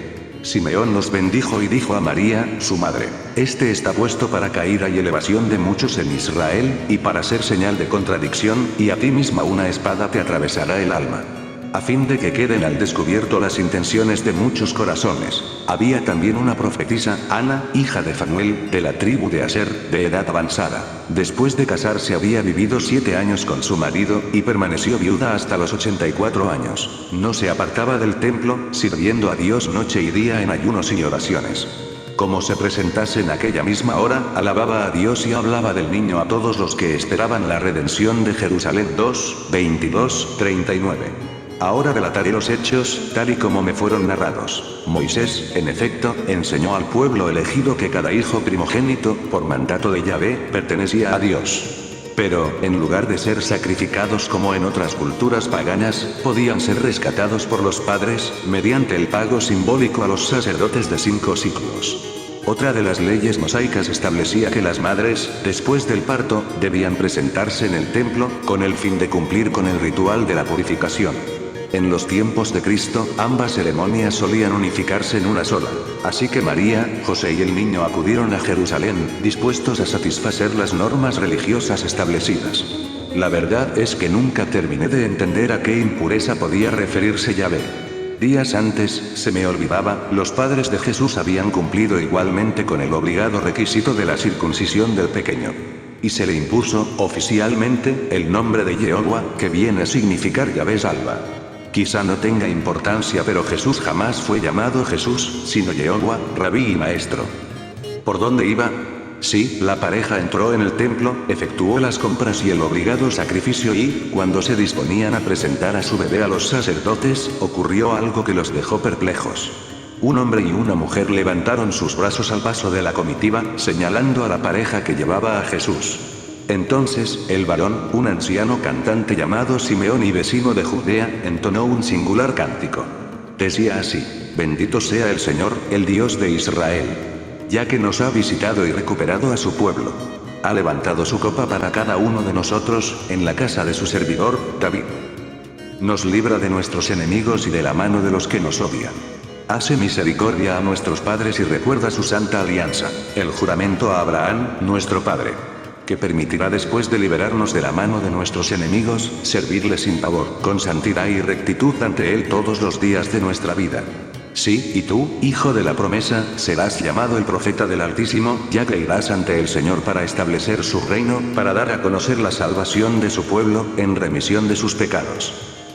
Simeón los bendijo y dijo a María, su madre: «Este está puesto para caída y elevación de muchos en Israel, y para ser señal de contradicción, y a ti misma una espada te atravesará el alma, a fin de que queden al descubierto las intenciones de muchos corazones». Había también una profetisa, Ana, hija de Fanuel, de la tribu de Aser, de edad avanzada. Después de casarse había vivido 7 años con su marido, y permaneció viuda hasta los 84 años. No se apartaba del templo, sirviendo a Dios noche y día en ayunos y oraciones. Como se presentase en aquella misma hora, alababa a Dios y hablaba del niño a todos los que esperaban la redención de Jerusalén. 2, 22, 39. Ahora relataré los hechos, tal y como me fueron narrados. Moisés, en efecto, enseñó al pueblo elegido que cada hijo primogénito, por mandato de Yahvé, pertenecía a Dios. Pero, en lugar de ser sacrificados como en otras culturas paganas, podían ser rescatados por los padres, mediante el pago simbólico a los sacerdotes de 5 siclos. Otra de las leyes mosaicas establecía que las madres, después del parto, debían presentarse en el templo, con el fin de cumplir con el ritual de la purificación. En los tiempos de Cristo, ambas ceremonias solían unificarse en una sola. Así que María, José y el niño acudieron a Jerusalén, dispuestos a satisfacer las normas religiosas establecidas. La verdad es que nunca terminé de entender a qué impureza podía referirse Yahvé. Días antes, se me olvidaba, los padres de Jesús habían cumplido igualmente con el obligado requisito de la circuncisión del pequeño. Y se le impuso, oficialmente, el nombre de Jehová, que viene a significar Yahvé salva. Quizá no tenga importancia, pero Jesús jamás fue llamado Jesús, sino Jehová, rabí y maestro. ¿Por dónde iba? Sí, la pareja entró en el templo, efectuó las compras y el obligado sacrificio y, cuando se disponían a presentar a su bebé a los sacerdotes, ocurrió algo que los dejó perplejos. Un hombre y una mujer levantaron sus brazos al paso de la comitiva, señalando a la pareja que llevaba a Jesús. Entonces, el varón, un anciano cantante llamado Simeón y vecino de Judea, entonó un singular cántico. Decía así: bendito sea el Señor, el Dios de Israel, ya que nos ha visitado y recuperado a su pueblo. Ha levantado su copa para cada uno de nosotros, en la casa de su servidor, David. Nos libra de nuestros enemigos y de la mano de los que nos odian. Hace misericordia a nuestros padres y recuerda su santa alianza, el juramento a Abraham, nuestro padre, que permitirá después de liberarnos de la mano de nuestros enemigos, servirle sin pavor, con santidad y rectitud ante él todos los días de nuestra vida. Sí, y tú, hijo de la promesa, serás llamado el profeta del Altísimo, ya que irás ante el Señor para establecer su reino, para dar a conocer la salvación de su pueblo, en remisión de sus pecados.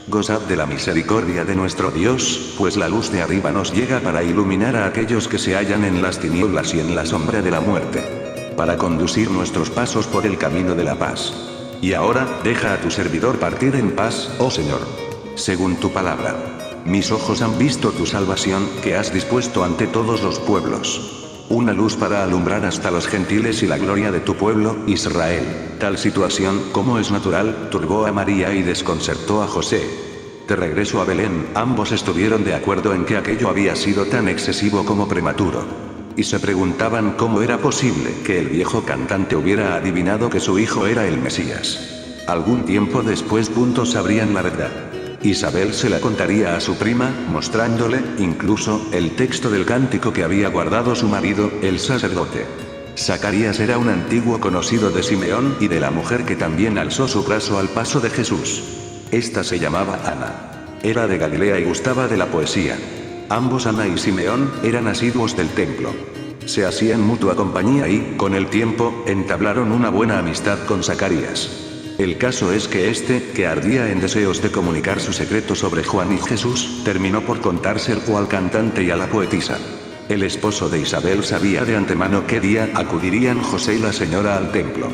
Gozad de la misericordia de nuestro Dios, pues la luz de arriba nos llega para iluminar a aquellos que se hallan en las tinieblas y en la sombra de la muerte, para conducir nuestros pasos por el camino de la paz. Y ahora, deja a tu servidor partir en paz, oh Señor, según tu palabra. Mis ojos han visto tu salvación, que has dispuesto ante todos los pueblos. Una luz para alumbrar hasta los gentiles y la gloria de tu pueblo, Israel. Tal situación, como es natural, turbó a María y desconcertó a José. De regreso a Belén, ambos estuvieron de acuerdo en que aquello había sido tan excesivo como prematuro. Y se preguntaban cómo era posible que el viejo cantante hubiera adivinado que su hijo era el Mesías. Algún tiempo después sabrían la verdad. Isabel se la contaría a su prima, mostrándole, incluso, el texto del cántico que había guardado su marido, el sacerdote. Zacarías era un antiguo conocido de Simeón y de la mujer que también alzó su brazo al paso de Jesús. Esta se llamaba Ana. Era de Galilea y gustaba de la poesía. Ambos, Ana y Simeón, eran asiduos del templo. Se hacían mutua compañía y, con el tiempo, entablaron una buena amistad con Zacarías. El caso es que que ardía en deseos de comunicar su secreto sobre Juan y Jesús, terminó por contárselo al cantante y a la poetisa. El esposo de Isabel sabía de antemano qué día acudirían José y la señora al templo.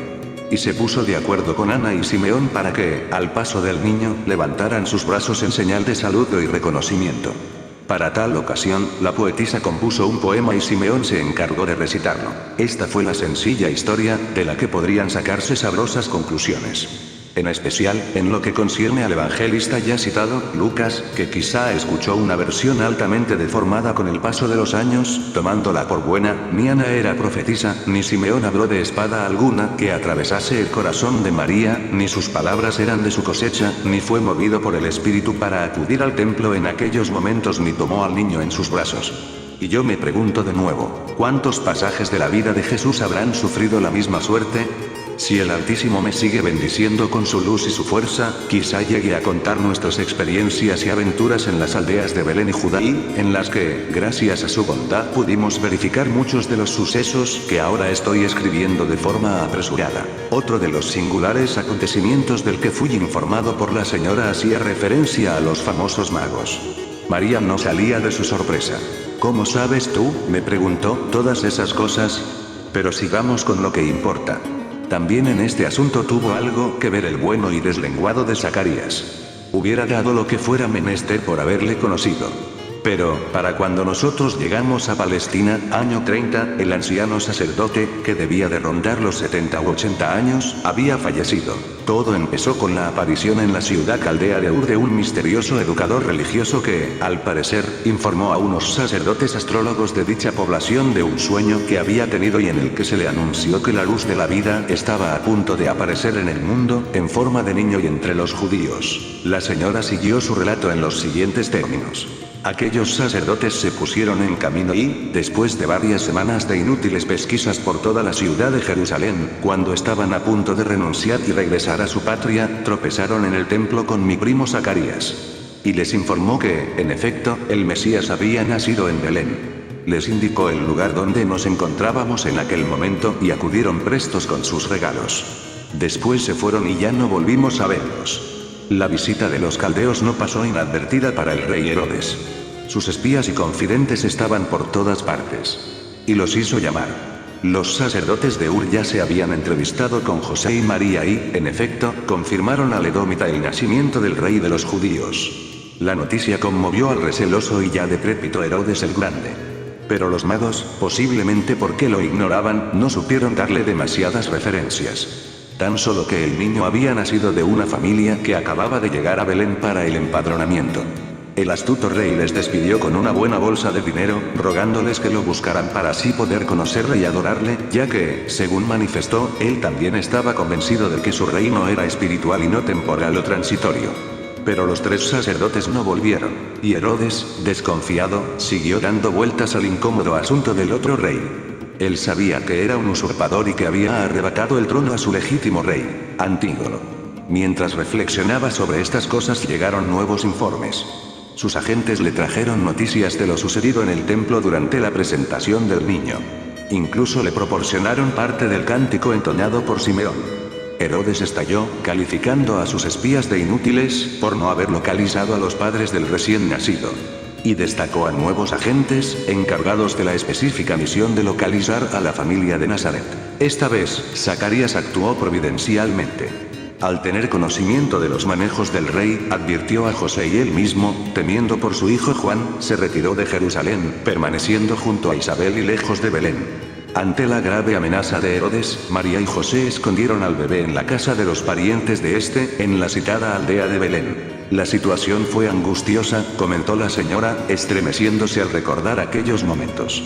Y se puso de acuerdo con Ana y Simeón para que, al paso del niño, levantaran sus brazos en señal de saludo y reconocimiento. Para tal ocasión, la poetisa compuso un poema y Simeón se encargó de recitarlo. Esta fue la sencilla historia, de la que podrían sacarse sabrosas conclusiones. En especial, en lo que concierne al evangelista ya citado, Lucas, que quizá escuchó una versión altamente deformada con el paso de los años, tomándola por buena. Ni Ana era profetisa, ni Simeón habló de espada alguna que atravesase el corazón de María, ni sus palabras eran de su cosecha, ni fue movido por el Espíritu para acudir al templo en aquellos momentos, ni tomó al niño en sus brazos. Y yo me pregunto de nuevo, ¿cuántos pasajes de la vida de Jesús habrán sufrido la misma suerte? Si el Altísimo me sigue bendiciendo con su luz y su fuerza, quizá llegue a contar nuestras experiencias y aventuras en las aldeas de Belén y Judá, en las que, gracias a su bondad, pudimos verificar muchos de los sucesos que ahora estoy escribiendo de forma apresurada. Otro de los singulares acontecimientos del que fui informado por la señora hacía referencia a los famosos magos. María no salía de su sorpresa. ¿Cómo sabes tú?, me preguntó, todas esas cosas. Pero sigamos con lo que importa. También en este asunto tuvo algo que ver el bueno y deslenguado de Zacarías. Hubiera dado lo que fuera menester por haberle conocido. Pero, para cuando nosotros llegamos a Palestina, año 30, el anciano sacerdote, que debía de rondar los 70 u 80 años, había fallecido. Todo empezó con la aparición en la ciudad caldea de Ur de un misterioso educador religioso que, al parecer, informó a unos sacerdotes astrólogos de dicha población de un sueño que había tenido y en el que se le anunció que la luz de la vida estaba a punto de aparecer en el mundo, en forma de niño y entre los judíos. La señora siguió su relato en los siguientes términos. Aquellos sacerdotes se pusieron en camino y, después de varias semanas de inútiles pesquisas por toda la ciudad de Jerusalén, cuando estaban a punto de renunciar y regresar a su patria, tropezaron en el templo con mi primo Zacarías. y les informó que, en efecto, el Mesías había nacido en Belén. Les indicó el lugar donde nos encontrábamos en aquel momento y acudieron prestos con sus regalos. Después se fueron y ya no volvimos a verlos. La visita de los caldeos no pasó inadvertida para el rey Herodes. Sus espías y confidentes estaban por todas partes. Y los hizo llamar. Los sacerdotes de Ur ya se habían entrevistado con José y María y, en efecto, confirmaron al Edómita el nacimiento del rey de los judíos. La noticia conmovió al receloso y ya decrépito Herodes el Grande. Pero los magos, posiblemente porque lo ignoraban, no supieron darle demasiadas referencias. Tan solo que el niño había nacido de una familia que acababa de llegar a Belén para el empadronamiento. El astuto rey les despidió con una buena bolsa de dinero, rogándoles que lo buscaran para así poder conocerle y adorarle, ya que, según manifestó, él también estaba convencido de que su reino era espiritual y no temporal o transitorio. Pero los 3 sacerdotes no volvieron, y Herodes, desconfiado, siguió dando vueltas al incómodo asunto del otro rey. Él sabía que era un usurpador y que había arrebatado el trono a su legítimo rey, Antígono. Mientras reflexionaba sobre estas cosas llegaron nuevos informes. Sus agentes le trajeron noticias de lo sucedido en el templo durante la presentación del niño. Incluso le proporcionaron parte del cántico entonado por Simeón. Herodes estalló, calificando a sus espías de inútiles, por no haber localizado a los padres del recién nacido. Y destacó a nuevos agentes, encargados de la específica misión de localizar a la familia de Nazaret. Esta vez, Zacarías actuó providencialmente. Al tener conocimiento de los manejos del rey, advirtió a José y él mismo, temiendo por su hijo Juan, se retiró de Jerusalén, permaneciendo junto a Isabel y lejos de Belén. Ante la grave amenaza de Herodes, María y José escondieron al bebé en la casa de los parientes de este, en la citada aldea de Belén. La situación fue angustiosa, comentó la señora, estremeciéndose al recordar aquellos momentos.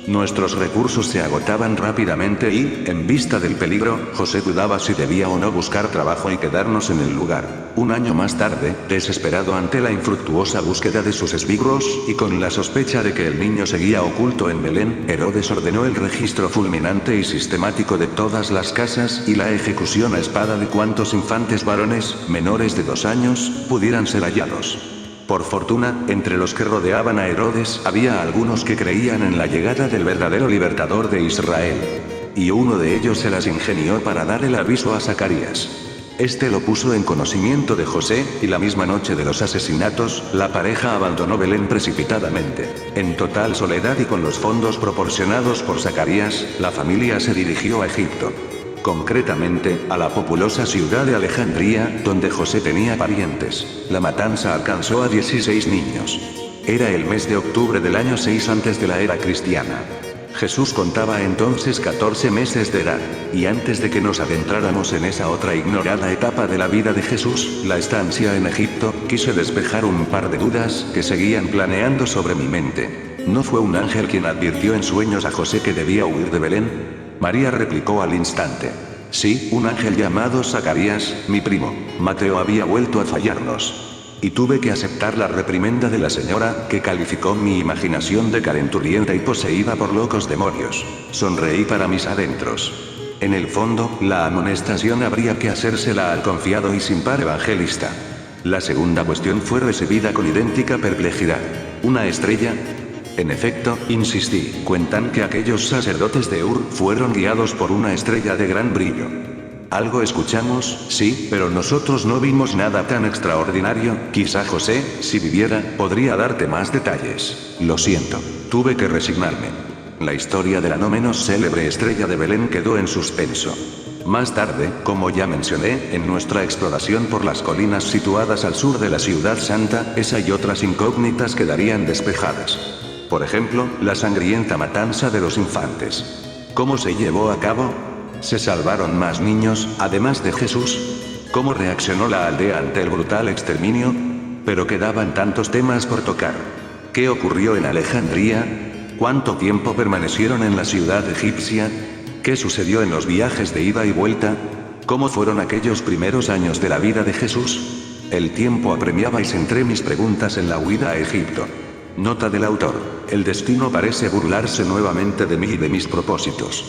Nuestros recursos se agotaban rápidamente y, en vista del peligro, José dudaba si debía o no buscar trabajo y quedarnos en el lugar. Un año más tarde, desesperado ante la infructuosa búsqueda de sus esbirros, y con la sospecha de que el niño seguía oculto en Belén, Herodes ordenó el registro fulminante y sistemático de todas las casas y la ejecución a espada de cuantos infantes varones, menores de 2 años, pudieran ser hallados. Por fortuna, entre los que rodeaban a Herodes había algunos que creían en la llegada del verdadero libertador de Israel. Y uno de ellos se las ingenió para dar el aviso a Zacarías. Este lo puso en conocimiento de José, y la misma noche de los asesinatos, la pareja abandonó Belén precipitadamente. En total soledad y con los fondos proporcionados por Zacarías, la familia se dirigió a Egipto. Concretamente, a la populosa ciudad de Alejandría, donde José tenía parientes. La matanza alcanzó a 16 niños. Era el mes de octubre del año 6 antes de la era cristiana. Jesús contaba entonces 14 meses de edad, y antes de que nos adentráramos en esa otra ignorada etapa de la vida de Jesús, la estancia en Egipto, quise despejar un par de dudas que seguían planeando sobre mi mente. ¿No fue un ángel quien advirtió en sueños a José que debía huir de Belén? María replicó al instante. Sí, un ángel llamado Zacarías, mi primo. Mateo había vuelto a fallarnos. Y tuve que aceptar la reprimenda de la señora, que calificó mi imaginación de calenturienta y poseída por locos demonios. Sonreí para mis adentros. En el fondo, la amonestación habría que hacérsela al confiado y sin par evangelista. La segunda cuestión fue recibida con idéntica perplejidad. ¿Una estrella? En efecto, insistí, cuentan que aquellos sacerdotes de Ur fueron guiados por una estrella de gran brillo. Algo escuchamos, sí, pero nosotros no vimos nada tan extraordinario. Quizá José, si viviera, podría darte más detalles. Lo siento, tuve que resignarme. La historia de la no menos célebre estrella de Belén quedó en suspenso. Más tarde, como ya mencioné, en nuestra exploración por las colinas situadas al sur de la ciudad santa, esa y otras incógnitas quedarían despejadas. Por ejemplo, la sangrienta matanza de los infantes. ¿Cómo se llevó a cabo? ¿Se salvaron más niños, además de Jesús? ¿Cómo reaccionó la aldea ante el brutal exterminio? Pero quedaban tantos temas por tocar. ¿Qué ocurrió en Alejandría? ¿Cuánto tiempo permanecieron en la ciudad egipcia? ¿Qué sucedió en los viajes de ida y vuelta? ¿Cómo fueron aquellos primeros años de la vida de Jesús? El tiempo apremiaba y centré mis preguntas en la huida a Egipto. Nota del autor. El destino parece burlarse nuevamente de mí y de mis propósitos.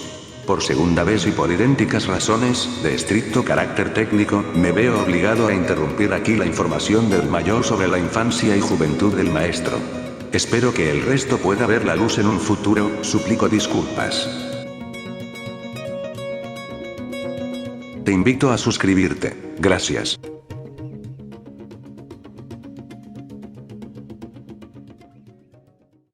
Por segunda vez y por idénticas razones, de estricto carácter técnico, me veo obligado a interrumpir aquí la información del mayor sobre la infancia y juventud del maestro. Espero que el resto pueda ver la luz en un futuro, suplico disculpas. Te invito a suscribirte. Gracias.